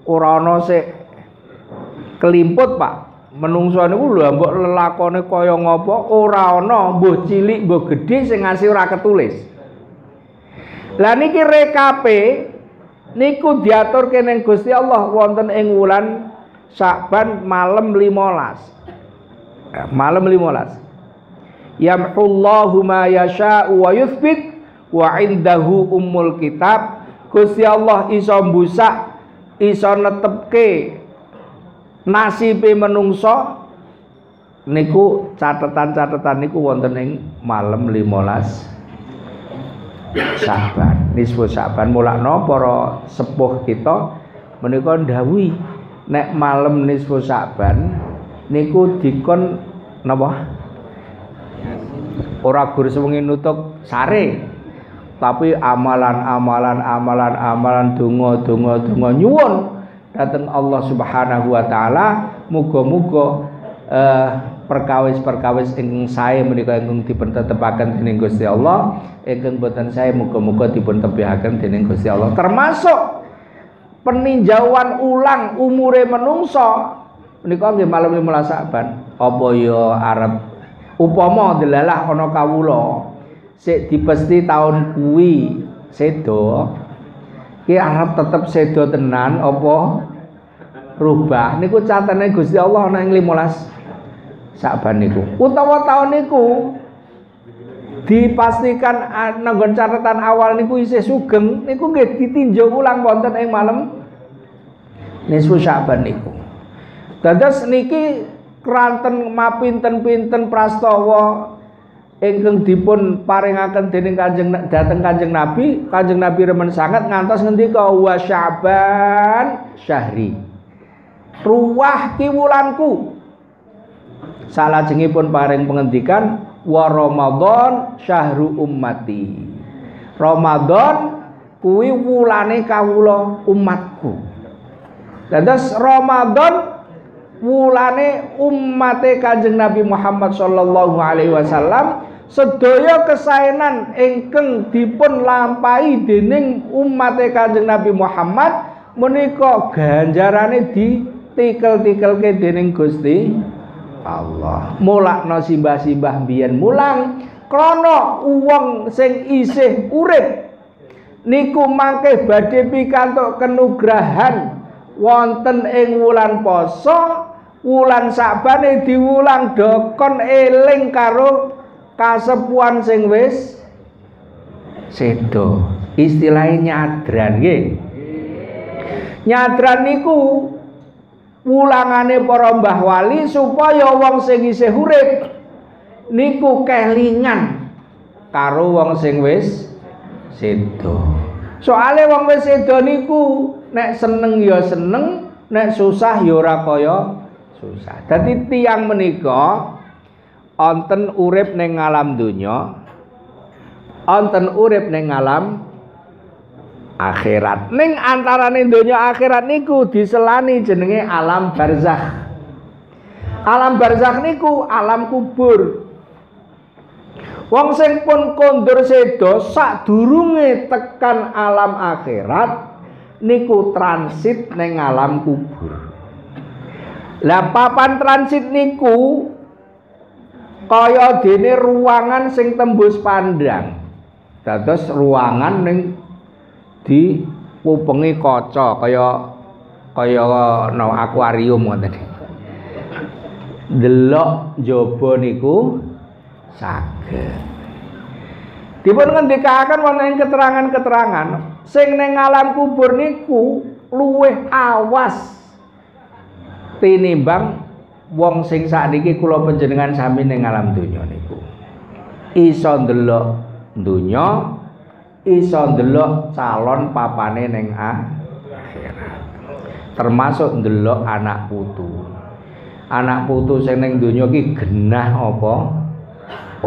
ora ana sik kelimput, Pak. Menungso niku lho mbok lelakone kaya ngapa ora ana mbuh cilik mbuh gedhe sing ngasih ora ketulis. Lah niki rekape niku diaturke ning Gusti Allah wonten ing wulan Syaban malam 15. Malam 15. Yamhullahu ma yasha'u wa yuthbit wa indahu ummul kitab. Gusti Allah iso mbusak, iso netepke nasibe menungso niku catetan-catetan niku wonten ing malam 15 Syaban, nisfu Syaban. Mulakno para sepuh kita menika ndhawuhi nek malam nisfu Syaban niku dikon napa? Ora gur sewengi nutuk sare, tapi amalan donga nyuwun dhateng Allah Subhanahu wa taala muga-muga perkawis-perkawis ingkang sae menika ingkang dipun tetepaken dening Gusti Allah, ingkang boten sae muga-muga dipun tebihaken dening Gusti Allah. Termasuk peninjauan ulang umure menungso menika nggih malam 15 Saban. Apa ya arep upama delalah ana kawula sik dipesti tahun kuwi sedo ki arep tetep sedo tenan apa rubah niku catane Gusti Allah ana ing 15 Saban niku utawa tahun niku dipastikan nanggon catatan awal niku isih sugeng niku nggih ditinjau ulang wonten ing malam nisfu Saban niku. Dados niki kranten mapinten-pinten prastawa ingkang dipun paringaken dening Kanjeng Nabi remen sanget ngantos ngendika wa Syaban syahri. Ruah ki wulanku. Salajengipun paring pengendikan wa Ramadan syahru ummati. Ramadan kuwi wulane kawula umatku. Dados Ramadan wulane ummate Kanjeng Nabi Muhammad sallallahu alaihi wasallam sedaya kesaenan ingkang dipun lampahi dening ummate Kanjeng Nabi Muhammad menika ganjarane ditikel-tikelke dening Gusti Allah. Mulakno simbah-simbah biyen mulang krana wong sing isih urip niku mangke badhe pikantuk kenugrahan wonten ing wulan poso. Wulan Sabane diwulang dokon eling karo kasepuhan sing wis sedo. Istilahnya nyadran nggih. Nyadran niku wulangane para mbah wali supaya wong sing isih urip niku kelingan karo wong sing wis sedo. Soale wong wis sedo niku nek seneng ya seneng, nek susah ya ora kaya susah. Dadi tiyang menika wonten urip ning alam donya, wonten urip ning alam akhirat. Ning antarane donya akhirat niku diselani jenenge alam barzakh. Alam barzakh niku alam kubur. Wong sing pun kondur sedo sadurunge tekan alam akhirat niku transit ning alam kubur. Lah papan transit niku kaya dene ruangan sing tembus pandang. Dados ruangan ning di kupengi kaca kaya no akuarium ngoten. Delok njaba niku saged. Dipun ngendikaken wonten keterangan-keterangan sing ning alam kubur niku luwih awas tinimbang wong sing sakniki kula panjenengan sami ning alam donya niku. Iso ndelok donya, iso ndelok calon papane ning akhirat. Termasuk ndelok anak putu. Anak putu sing ning donya ki genah apa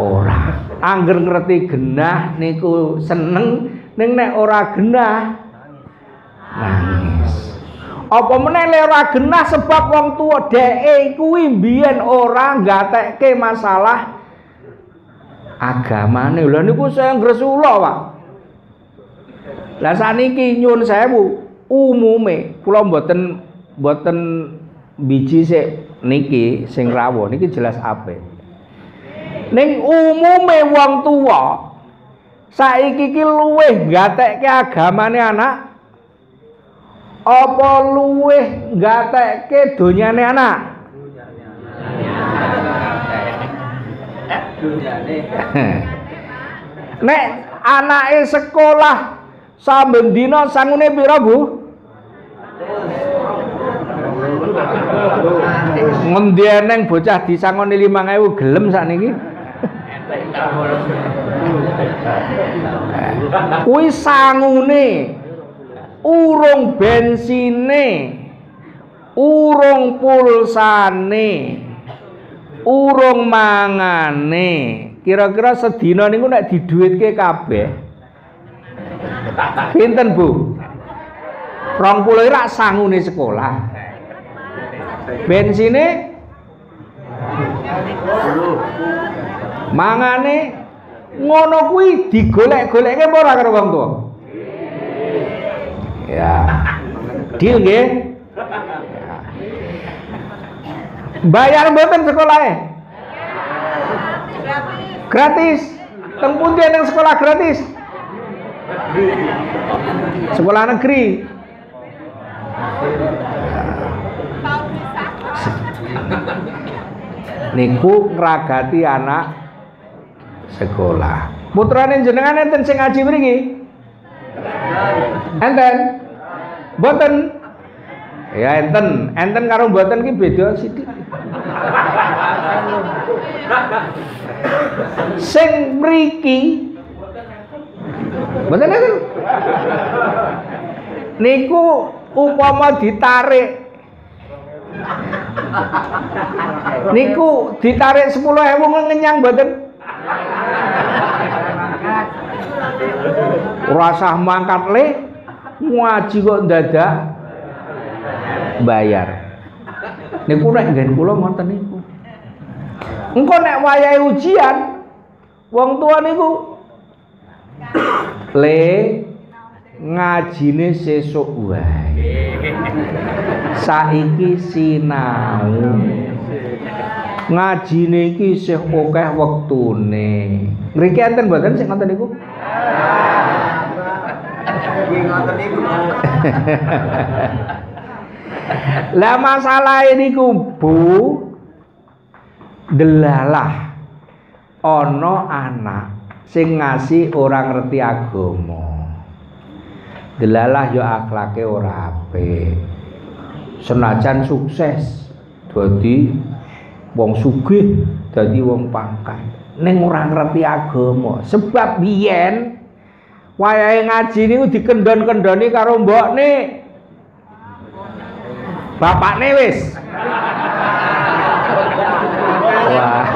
ora. Angger ngerti genah niku seneng, ning nek ora genah nangis. Apa meneh lek ora genah sebab wong tuwa dheke kuwi mbiyen ora nggatekke masalah agamane. Lha niku saya ngresula, Pak. Lah saniki nyuwun sewu, umume kula mboten biji sik niki sing rawuh niki jelas apik. Ning umume wong tuwa saiki ki luwih nggatekke agamane anak apa luwih nggatekke donyane anak? Nek anake sekolah saben dina sangune pira, Bu? Ngendi eneng bocah disangoni 5.000 gelem sakniki? Kuwi sangune urung bensine, urung pulsane, urung mangane. Kira-kira sedina niku nek diduitke kabeh pinten, Bu? 20 rak sangune sekolah. Bensine mangane ngono kuwi digolek-golekke apa ora karo wong tuwa? Ya. Deal nggih? Bayar mboten sekolahe? Gratis. Teng pundi nang sekolah gratis? Sekolah negeri. Niku ngragati anak sekolah. Putrane jenengan enten sing ngaji mriki? Enten? Mboten? Ya enten karo mboten ki beda sithik. Sing mriki mboten enten. Niku upama ditarik niku ditarik 10.000 ngenyang mboten? Rasah mangkat le ngaji kok dadak bayar. Niku nek nggen kula ngoten niku. Engko nek wayahe ujian wong tua niku le ngajine sesuk wae. Saiki sinau. Ngajine iki isih akeh wektune. Mriki enten mboten sing ngoten niku? Lah masalah niku, Bu, delalah ana anak sing ngasih ora ngerti agama. Delalah yo akhlake ora apik. Senajan sukses dadi wong sugih, dadi wong pangkat, ning ora ngerti agama. Sebab biyen wayahe ngaji niku dikendhon-kendhoni karo mbokne. Bapakne wis. Wah.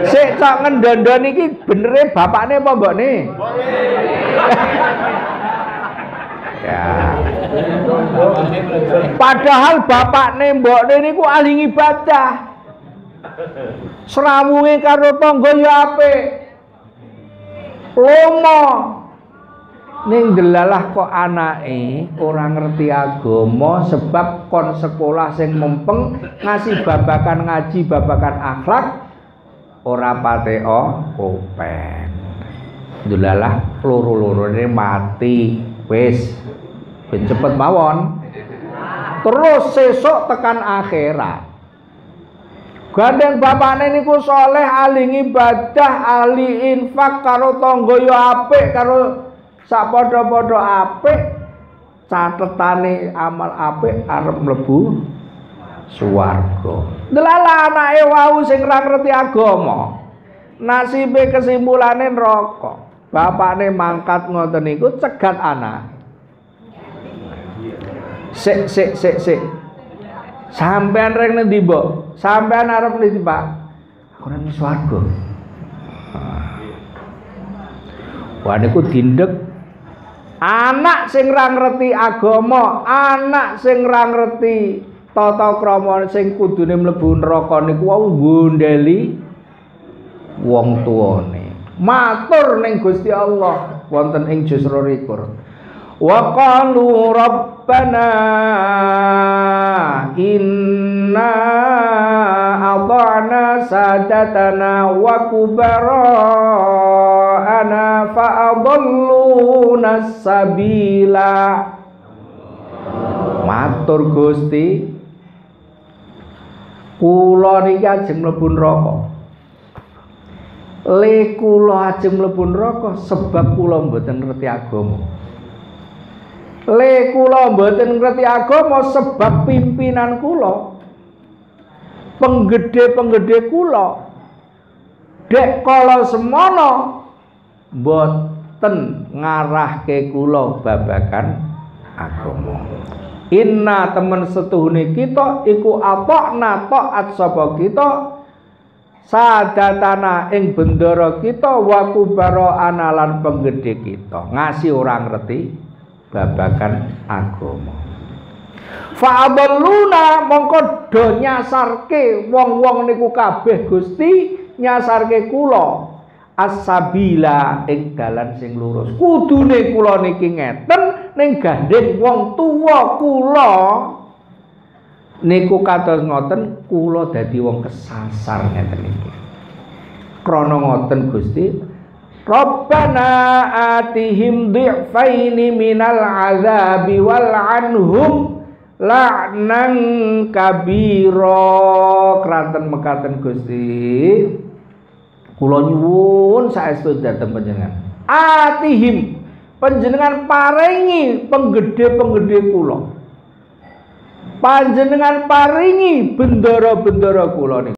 Sik cok ngendhon iki benere bapakne apa mbokne? Ya. Padahal bapakne mbokne niku ahli ibadah. Srawunge karo tangga ya apik. Lomo. Ning delalah kok anake ora ngerti agama sebab kon sekolah sing mumpeng ngasih babakan ngaji, babakan akhlak ora pateo kopen. Delalah loro-lorone mati wis ben cepet mawon. Terus sesuk tekan akhirat. Gandeng bapakne niku saleh, ahli ibadah, ahli infak karo tangga ya apik, karo sak padha-padha apik, catetane amal apik arep mlebu swarga. Delalah anake wau sing ora ngerti agama. Nasibe kesimpulane neraka. Bapakne mangkat ngoten niku cegat anak. Sik. Sampean rek nendi, Mbok? Sampean arep nendi, Pak? Aku nang swarga. Wah niku dindek anak sing ra ngerti agama, anak sing ra ngerti tata krama sing kudune mlebu neraka niku wau gondeli wong tuane. Matur ning Gusti Allah wonten ing juz 22. Wa qalu rabbana inna adha'na sadatana wa kubara'ana fa'adalluna sabila. Matur Gusti, kula niki ajeng mlebu neraka. Le kula ajeng mlebu neraka sebab kula mboten ngerti agama. Le kula mboten ngerti agama sebab pimpinan kula, penggede-penggede kula dek kala semono mboten ngarahke kula babagan agama. Inna temen setuhune kita iku atokna taat sapa kita sadatana ing bendara kita wa kubara analan penggede kita ngasih orang ngerti babagan agama. Fa'adalluna mongko do nyasarke wong-wong niku kabeh Gusti, nyasarke kula as-sabila ing dalan sing lurus. Kudune kula niki ngeten ning gandeng wong tuwa kula niku kados ngoten, kula dadi wong kesasar ngeten iki. Krana ngoten Gusti, Rabbana atihim dhi'faini minal azabi wal anhum la'nan kabira. Kraten mekaten Gusti, kula nyuwun saestu dhateng panjenengan. Atihim, panjenengan paringi penggede-penggede kula. Panjenengan paringi bendara-bendara kula niki.